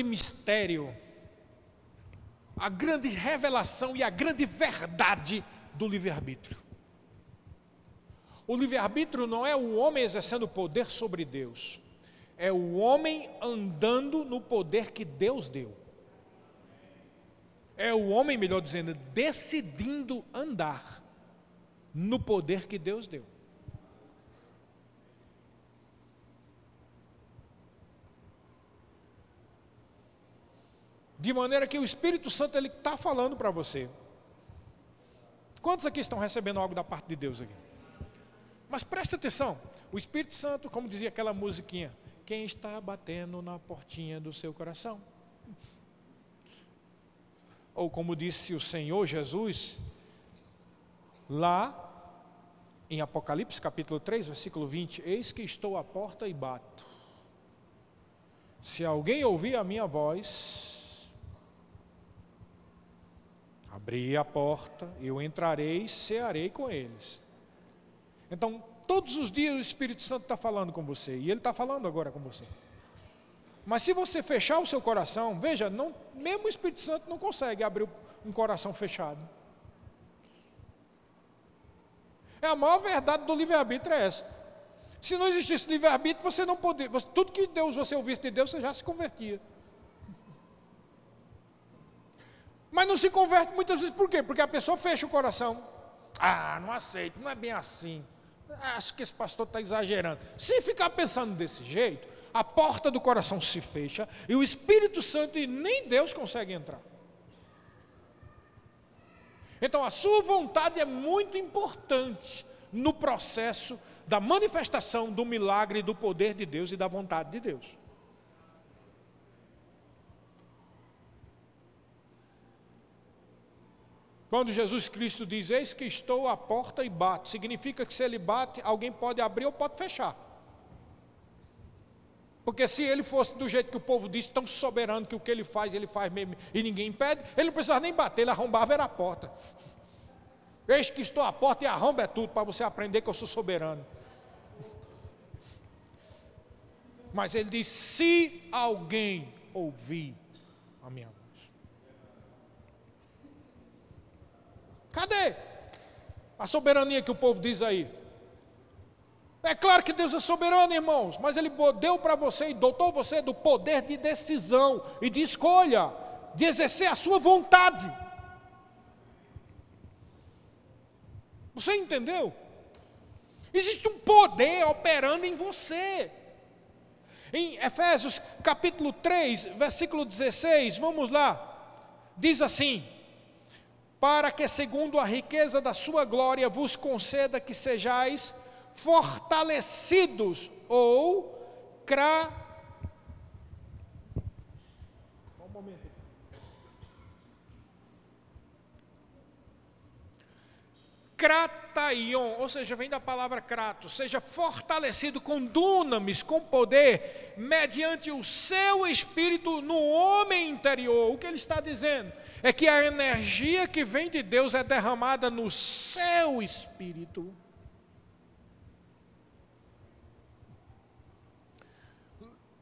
mistério, a grande revelação e a grande verdade do livre-arbítrio. O livre-arbítrio não é o homem exercendo poder sobre Deus, é o homem andando no poder que Deus deu. É o homem, melhor dizendo, decidindo andar no poder que Deus deu. De maneira que o Espírito Santo, ele está falando para você. Quantos aqui estão recebendo algo da parte de Deus aqui? Mas presta atenção, o Espírito Santo, como dizia aquela musiquinha, quem está batendo na portinha do seu coração? Ou como disse o Senhor Jesus, lá em Apocalipse capítulo 3, versículo 20, eis que estou à porta e bato. Se alguém ouvir a minha voz, abrir a porta, eu entrarei e cearei com eles. Então, todos os dias o Espírito Santo está falando com você, e Ele está falando agora com você. Mas se você fechar o seu coração, veja, mesmo o Espírito Santo não consegue abrir um coração fechado. A maior verdade do livre-arbítrio é essa. Se não existisse livre-arbítrio, você não poderia, tudo que você ouvisse de Deus, você já se convertia. Mas não se converte muitas vezes por quê? Porque a pessoa fecha o coração. Ah, não aceito, não é bem assim. Acho que esse pastor está exagerando. Se ficar pensando desse jeito, a porta do coração se fecha e o Espírito Santo e nem Deus consegue entrar. Então a sua vontade é muito importante no processo da manifestação do milagre, do poder de Deus e da vontade de Deus. Quando Jesus Cristo diz, eis que estou à porta e bato, significa que se ele bate, alguém pode abrir ou pode fechar. Porque se ele fosse do jeito que o povo diz, tão soberano que o que ele faz mesmo e ninguém impede, ele não precisava nem bater, ele arrombava era a porta. Eis que estou à porta e arromba é tudo, para você aprender que eu sou soberano. Mas ele diz, se alguém ouvir a minha voz. Cadê a soberania que o povo diz aí? É claro que Deus é soberano, irmãos, mas Ele deu para você e dotou você do poder de decisão e de escolha, de exercer a sua vontade. Você entendeu? Existe um poder operando em você. Em Efésios capítulo 3, versículo 16, vamos lá, diz assim, para que segundo a riqueza da sua glória vos conceda que sejais fortalecidos ou Krataion, ou seja, vem da palavra kratos, seja fortalecido com dunamis, com poder, mediante o seu espírito no homem interior. O que ele está dizendo é que a energia que vem de Deus é derramada no seu espírito.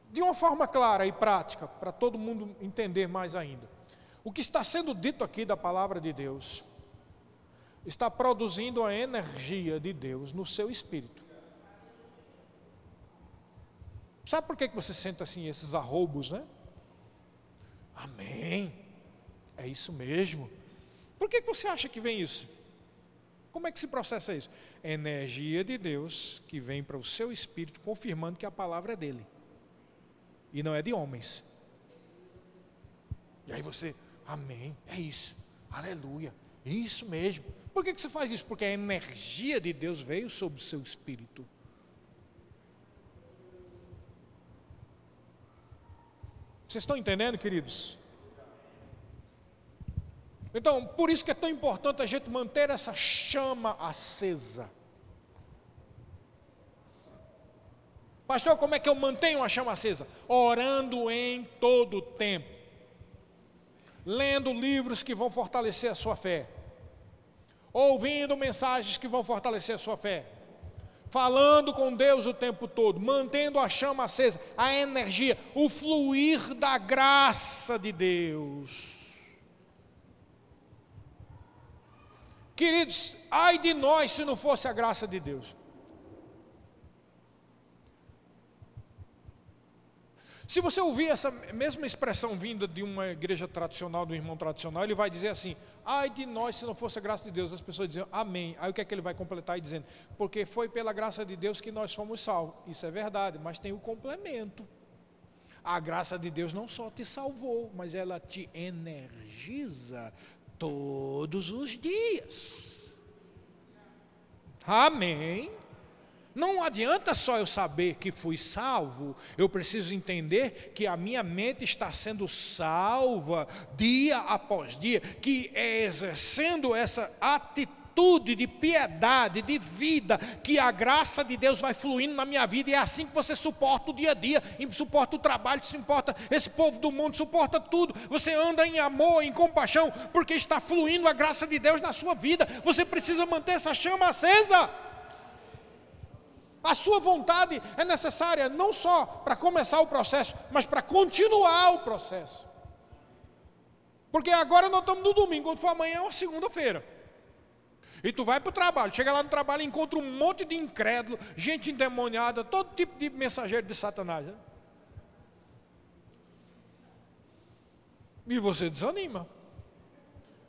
De uma forma clara e prática, para todo mundo entender mais ainda. O que está sendo dito aqui da palavra de Deus está produzindo a energia de Deus no seu espírito. Sabe por que você sente assim esses arroubos, né? Amém. É isso mesmo. Por que você acha que vem isso? Como é que se processa isso? Energia de Deus que vem para o seu espírito confirmando que a palavra é dele. E não é de homens. E aí você, amém, é isso, aleluia, isso mesmo. Por que você faz isso? Porque a energia de Deus veio sobre o seu espírito. Vocês estão entendendo, queridos? Então, por isso que é tão importante a gente manter essa chama acesa. Pastor, como é que eu mantenho a chama acesa? Orando em todo o tempo. Lendo livros que vão fortalecer a sua fé. Ouvindo mensagens que vão fortalecer a sua fé. Falando com Deus o tempo todo. Mantendo a chama acesa, a energia, o fluir da graça de Deus. Queridos, ai de nós se não fosse a graça de Deus. Se você ouvir essa mesma expressão vinda de uma igreja tradicional, do irmão tradicional, ele vai dizer assim: ai de nós se não fosse a graça de Deus. As pessoas dizem amém. Aí o que é que ele vai completar dizendo? Porque foi pela graça de Deus que nós fomos salvos. Isso é verdade, mas tem o complemento. A graça de Deus não só te salvou, mas ela te energiza todos os dias. Amém. Não adianta só eu saber que fui salvo, eu preciso entender que a minha mente está sendo salva dia após dia, que é exercendo essa atitude de piedade, de vida, que a graça de Deus vai fluindo na minha vida, e é assim que você suporta o dia a dia, suporta o trabalho, suporta esse povo do mundo, suporta tudo. Você anda em amor, em compaixão, porque está fluindo a graça de Deus na sua vida. Você precisa manter essa chama acesa. A sua vontade é necessária não só para começar o processo, mas para continuar o processo. Porque agora nós estamos no domingo, quando for amanhã é uma segunda-feira. E tu vai para o trabalho, chega lá no trabalho e encontra um monte de incrédulo, gente endemoniada, todo tipo de mensageiro de Satanás. Né? E você desanima.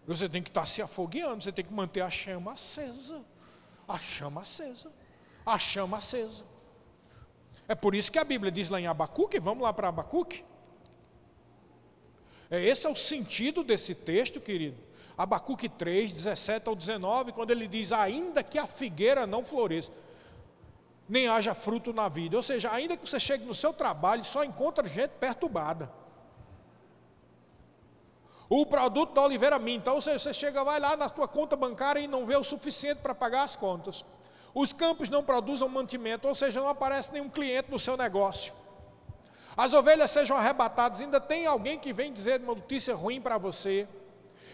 Você tem que estar se afogueando, você tem que manter a chama acesa. A chama acesa. A chama acesa. É por isso que a Bíblia diz lá em Abacuque, vamos lá para Abacuque. Esse é o sentido desse texto, querido. Abacuque 3, 17 ao 19, quando ele diz: ainda que a figueira não floresça, nem haja fruto na vida. Ou seja, ainda que você chegue no seu trabalho, só encontra gente perturbada. O produto da oliveira minta, ou seja, você chega, vai lá na tua conta bancária e não vê o suficiente para pagar as contas. Os campos não produzem mantimento, ou seja, não aparece nenhum cliente no seu negócio. As ovelhas sejam arrebatadas, ainda tem alguém que vem dizer uma notícia ruim para você.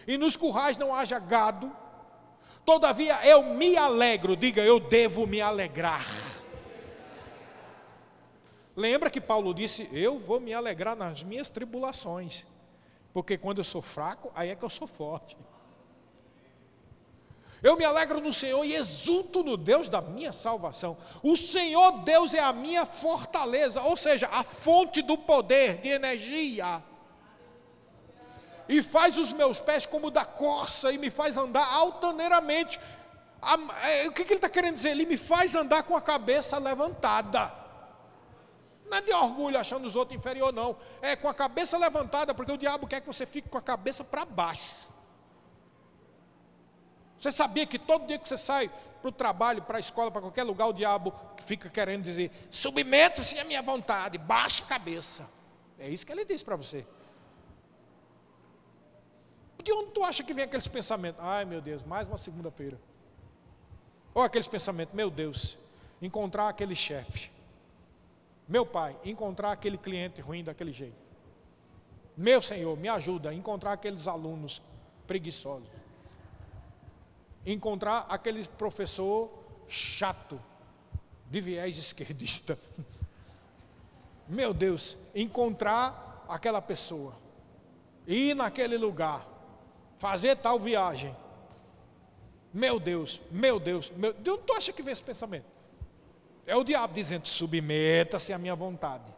E nos currais não haja gado. Todavia eu me alegro, diga, eu devo me alegrar. Lembra que Paulo disse: eu vou me alegrar nas minhas tribulações, porque quando eu sou fraco, aí é que eu sou forte. Eu me alegro no Senhor e exulto no Deus da minha salvação. O Senhor Deus é a minha fortaleza, ou seja, a fonte do poder, de energia. E faz os meus pés como da corça e me faz andar altaneiramente. O que ele está querendo dizer? Ele me faz andar com a cabeça levantada. Não é de orgulho achando os outros inferior, não. É com a cabeça levantada, porque o diabo quer que você fique com a cabeça para baixo. Você sabia que todo dia que você sai para o trabalho, para a escola, para qualquer lugar, o diabo fica querendo dizer: submeta-se à minha vontade, baixa a cabeça. É isso que ele diz para você. De onde tu acha que vem aqueles pensamentos? Ai meu Deus, mais uma segunda-feira. Ou aqueles pensamentos: meu Deus, encontrar aquele chefe. Meu pai, encontrar aquele cliente ruim daquele jeito. Meu Senhor, me ajuda a encontrar aqueles alunos preguiçosos. Encontrar aquele professor chato, de viés esquerdista. Meu Deus, encontrar aquela pessoa, ir naquele lugar, fazer tal viagem. Meu Deus, meu Deus, meu... De onde tu acha que vem esse pensamento? É o diabo dizendo: submeta-se à minha vontade,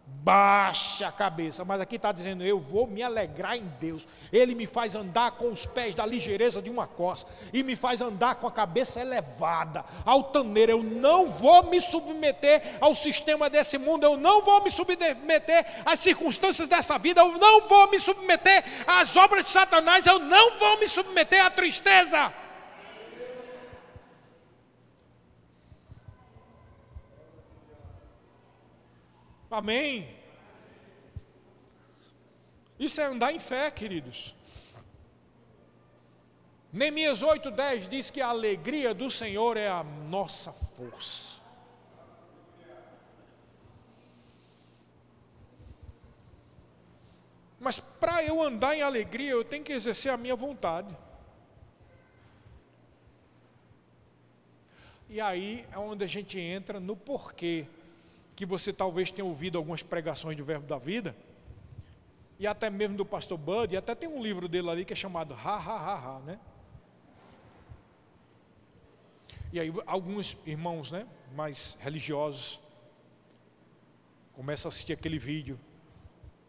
baixa a cabeça. Mas aqui está dizendo: eu vou me alegrar em Deus. Ele me faz andar com os pés da ligeireza de uma corça, e me faz andar com a cabeça elevada, altaneira. Eu não vou me submeter ao sistema desse mundo, eu não vou me submeter às circunstâncias dessa vida, eu não vou me submeter às obras de Satanás, eu não vou me submeter à tristeza. Amém. Isso é andar em fé, queridos. Neemias 8:10 diz que a alegria do Senhor é a nossa força. Mas para eu andar em alegria, eu tenho que exercer a minha vontade. E aí é onde a gente entra no porquê que você talvez tenha ouvido algumas pregações do Verbo da Vida, e até mesmo do pastor Bud, e até tem um livro dele ali que é chamado Ha, Ha, Ha, Ha, né? E aí alguns irmãos, né, mais religiosos, começam a assistir aquele vídeo,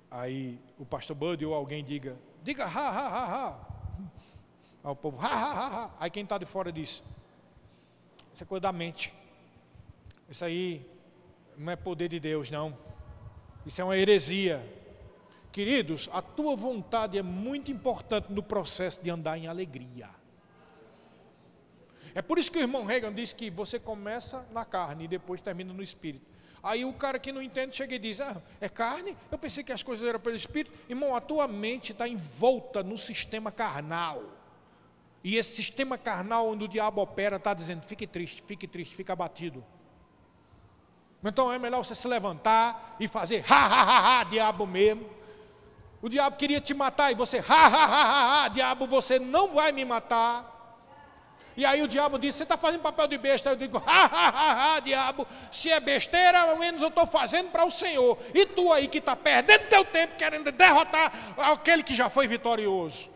Aí o pastor Bud ou alguém diga ha, ha, ha, ha. Aí o povo, ha, ha, ha, ha. Aí quem está de fora diz, isso é coisa da mente. Isso aí não é poder de Deus, não. Isso é uma heresia. Queridos, a tua vontade é muito importante no processo de andar em alegria. É por isso que o irmão Reagan diz que você começa na carne e depois termina no espírito. Aí o cara que não entende chega e diz, é carne? Eu pensei que as coisas eram pelo espírito. Irmão, a tua mente está envolta no sistema carnal. E esse sistema carnal onde o diabo opera está dizendo, fique triste, fique abatido. Então é melhor você se levantar e fazer ha, diabo mesmo. O diabo queria te matar e você ha, diabo, você não vai me matar. E aí o diabo disse, você está fazendo papel de besta. Eu digo, diabo, se é besteira, ao menos eu estou fazendo para o Senhor. E tu aí que está perdendo teu tempo, querendo derrotar aquele que já foi vitorioso.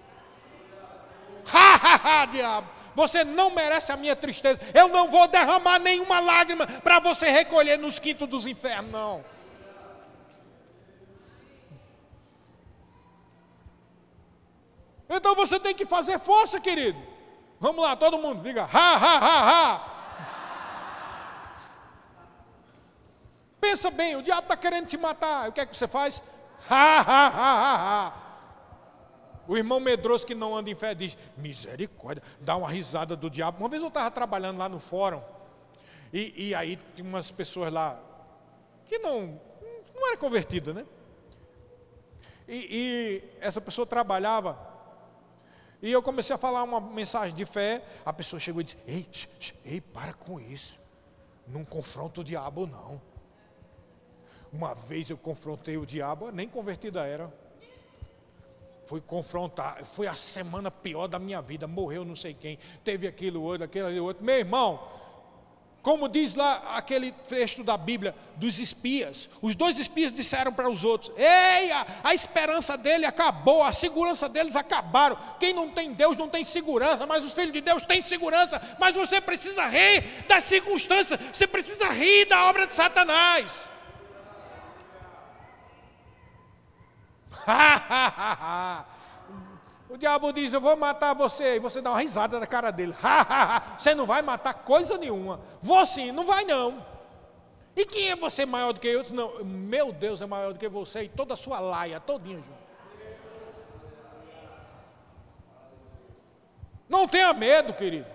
Diabo, você não merece a minha tristeza. Eu não vou derramar nenhuma lágrima para você recolher nos quintos dos infernos, não. Então você tem que fazer força, querido. Vamos lá, todo mundo, diga ha. Pensa bem, o diabo está querendo te matar. O que é que você faz? Ha. O irmão medroso que não anda em fé diz, misericórdia, dá uma risada do diabo. Uma vez eu estava trabalhando lá no fórum, e aí tinha umas pessoas lá, que não era convertida, né? E essa pessoa trabalhava, e eu comecei a falar uma mensagem de fé, a pessoa chegou e disse, ei, para com isso, não confronta o diabo não. Uma vez eu confrontei o diabo, nem convertida era. Fui confrontar, foi a semana pior da minha vida, morreu não sei quem, teve aquilo outro. Meu irmão, como diz lá aquele texto da Bíblia, dos espias, os 2 espias disseram para os outros, ei, a esperança dele acabou, a segurança deles acabaram, quem não tem Deus não tem segurança, mas os filhos de Deus têm segurança, mas você precisa rir das circunstâncias, você precisa rir da obra de Satanás. O diabo diz, eu vou matar você, e você dá uma risada da cara dele, você não vai matar coisa nenhuma, vou sim, não vai não. E quem é você maior do que eu? Não, meu Deus é maior do que você e toda a sua laia, todinha junto. Não tenha medo, querido,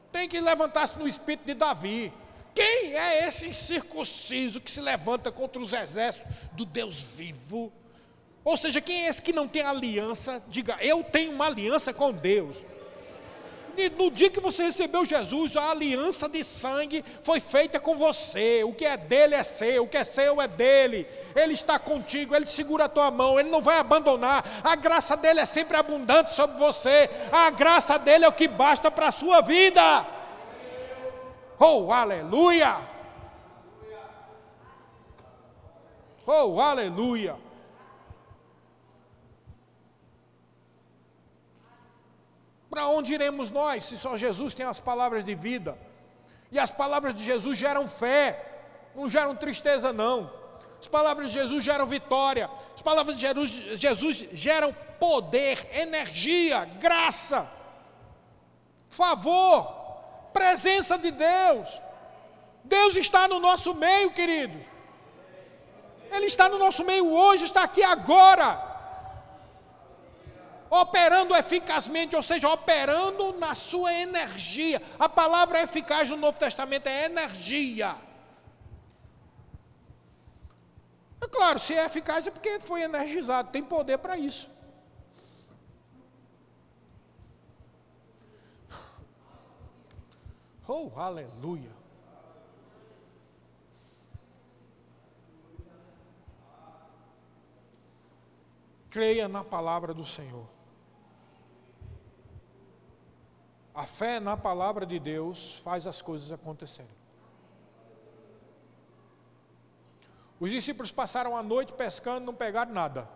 tem que levantar-se no espírito de Davi. Quem é esse incircunciso que se levanta contra os exércitos do Deus vivo? Ou seja, quem é esse que não tem aliança? Diga, eu tenho uma aliança com Deus. E no dia que você recebeu Jesus, a aliança de sangue foi feita com você. O que é dele é seu, o que é seu é dele. Ele está contigo, ele segura a tua mão, ele não vai abandonar. A graça dele é sempre abundante sobre você. A graça dele é o que basta para a sua vida. Oh, aleluia! Oh, aleluia! Para onde iremos nós, se só Jesus tem as palavras de vida? E as palavras de Jesus geram fé, não geram tristeza não. As palavras de Jesus geram vitória. As palavras de Jesus geram poder, energia, graça, favor, presença de Deus. Deus está no nosso meio, queridos. Ele está no nosso meio hoje, está aqui agora, operando eficazmente, ou seja, operando na sua energia. A palavra eficaz no Novo Testamento é energia. É claro, se é eficaz é porque foi energizado, tem poder para isso. Oh, aleluia. Creia na palavra do Senhor. A fé na palavra de Deus faz as coisas acontecerem. Os discípulos passaram a noite pescando, não pegaram nada.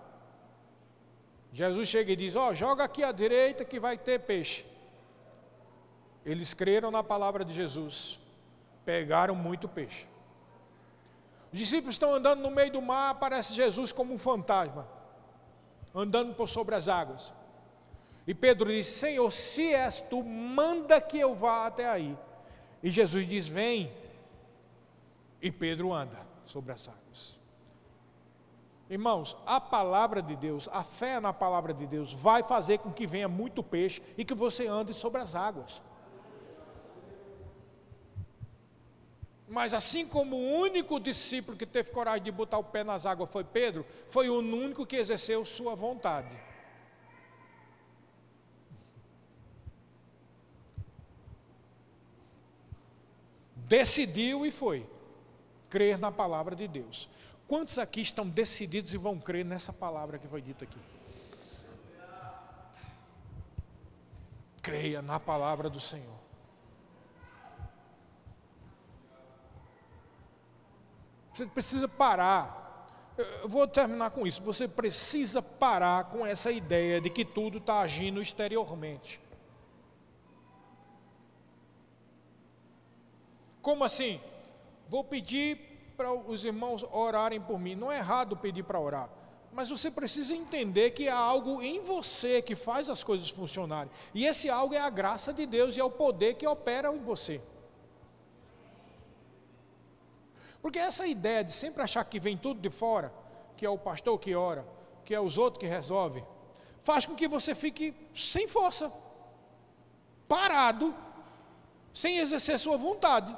Jesus chega e diz, joga aqui à direita que vai ter peixe. Eles creram na palavra de Jesus, pegaram muito peixe. Os discípulos estão andando no meio do mar, aparece Jesus como um fantasma, andando por sobre as águas. E Pedro diz: Senhor, se és tu, manda que eu vá até aí. E Jesus diz: vem. E Pedro anda sobre as águas. Irmãos, a palavra de Deus, a fé na palavra de Deus vai fazer com que venha muito peixe e que você ande sobre as águas. Mas assim como o único discípulo que teve coragem de botar o pé nas águas foi Pedro, foi o único que exerceu sua vontade. Decidiu e foi crer na palavra de Deus. Quantos aqui estão decididos e vão crer nessa palavra que foi dita aqui? Creia na palavra do Senhor. Você precisa parar. Eu vou terminar com isso. Você precisa parar com essa ideia de que tudo está agindo exteriormente. Como assim? Vou pedir para os irmãos orarem por mim. Não é errado pedir para orar, mas você precisa entender que há algo em você que faz as coisas funcionarem. E esse algo é a graça de Deus e é o poder que opera em você. Porque essa ideia de sempre achar que vem tudo de fora, que é o pastor que ora, que é os outros que resolvem, faz com que você fique sem força, parado, sem exercer sua vontade.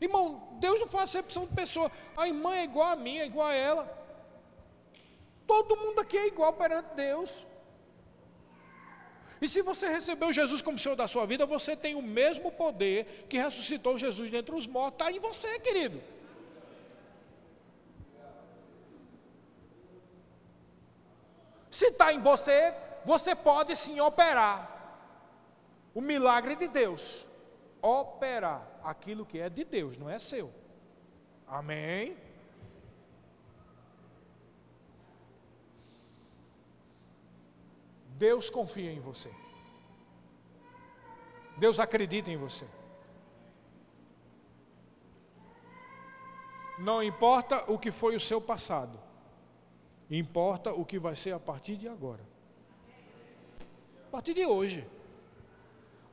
Irmão, Deus não faz acepção de pessoa. A irmã é igual a mim, é igual a ela. Todo mundo aqui é igual perante Deus. E se você recebeu Jesus como Senhor da sua vida, você tem o mesmo poder que ressuscitou Jesus dentre os mortos. Está em você, querido. Se está em você, você pode sim operar o milagre de Deus. Operar aquilo que é de Deus, não é seu. Amém? Deus confia em você. Deus acredita em você. Não importa o que foi o seu passado, importa o que vai ser a partir de agora. A partir de hoje.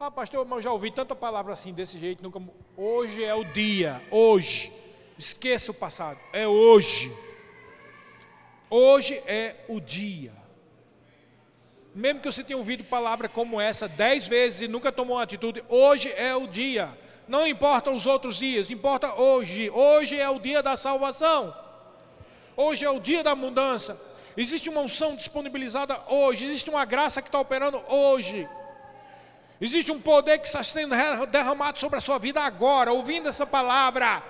Ah, pastor, mas eu já ouvi tanta palavra assim, desse jeito, nunca. Hoje é o dia, hoje. Esqueça o passado, é hoje. Hoje é o dia. Mesmo que você tenha ouvido palavra como essa 10 vezes e nunca tomou uma atitude, hoje é o dia. Não importa os outros dias, importa hoje. Hoje é o dia da salvação. Hoje é o dia da mudança. Existe uma unção disponibilizada hoje. Existe uma graça que está operando hoje. Existe um poder que está sendo derramado sobre a sua vida agora. Ouvindo essa palavra,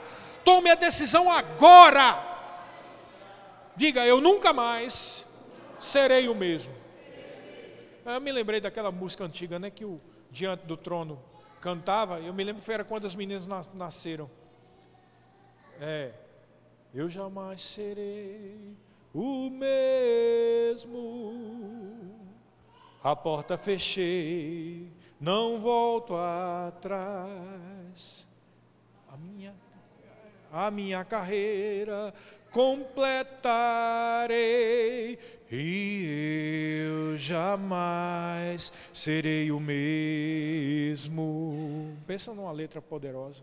tome a decisão agora. Diga: eu nunca mais serei o mesmo. Eu me lembrei daquela música antiga, né, que o Diante do Trono cantava. Eu me lembro que era quando as meninas nasceram. Eu jamais serei o mesmo. A porta fechei, não volto atrás. A minha carreira completarei e eu jamais serei o mesmo. Pensa numa letra poderosa.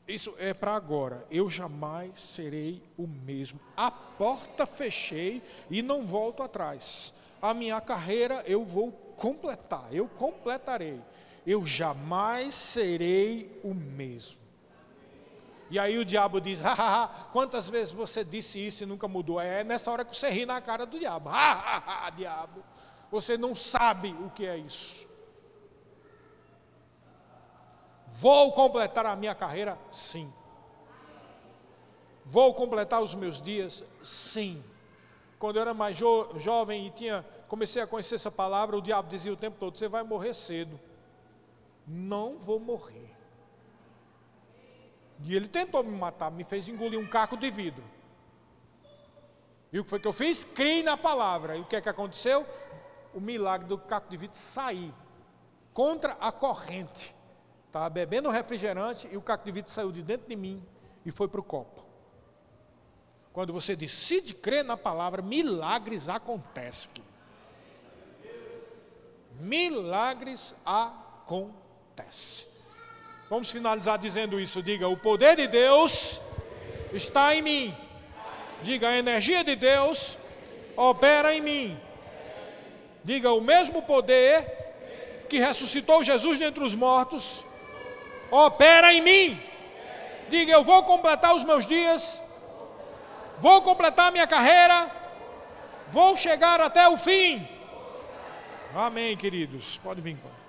Isso é para agora. Eu jamais serei o mesmo. A porta fechei e não volto atrás. A minha carreira eu vou completar. Eu completarei. Eu jamais serei o mesmo. E aí o diabo diz: quantas vezes você disse isso e nunca mudou? É nessa hora que você ri na cara do diabo. Diabo, você não sabe o que é isso. Vou completar a minha carreira? Sim. Vou completar os meus dias? Sim. Quando eu era mais jovem e comecei a conhecer essa palavra, o diabo dizia o tempo todo: você vai morrer cedo. Não vou morrer. E ele tentou me matar, me fez engolir um caco de vidro. E o que foi que eu fiz? Criei na palavra. E o que é que aconteceu? O milagre do caco de vidro sair contra a corrente. Estava bebendo refrigerante e o caco de vidro saiu de dentro de mim e foi para o copo. Quando você decide crer na palavra, milagres acontecem. Milagres acontecem. Vamos finalizar dizendo isso. Diga, o poder de Deus está em mim. Diga, a energia de Deus opera em mim. Diga, o mesmo poder que ressuscitou Jesus dentre os mortos opera em mim. Diga, eu vou completar os meus dias, vou completar a minha carreira, vou chegar até o fim. Amém, queridos. Pode vir, pai.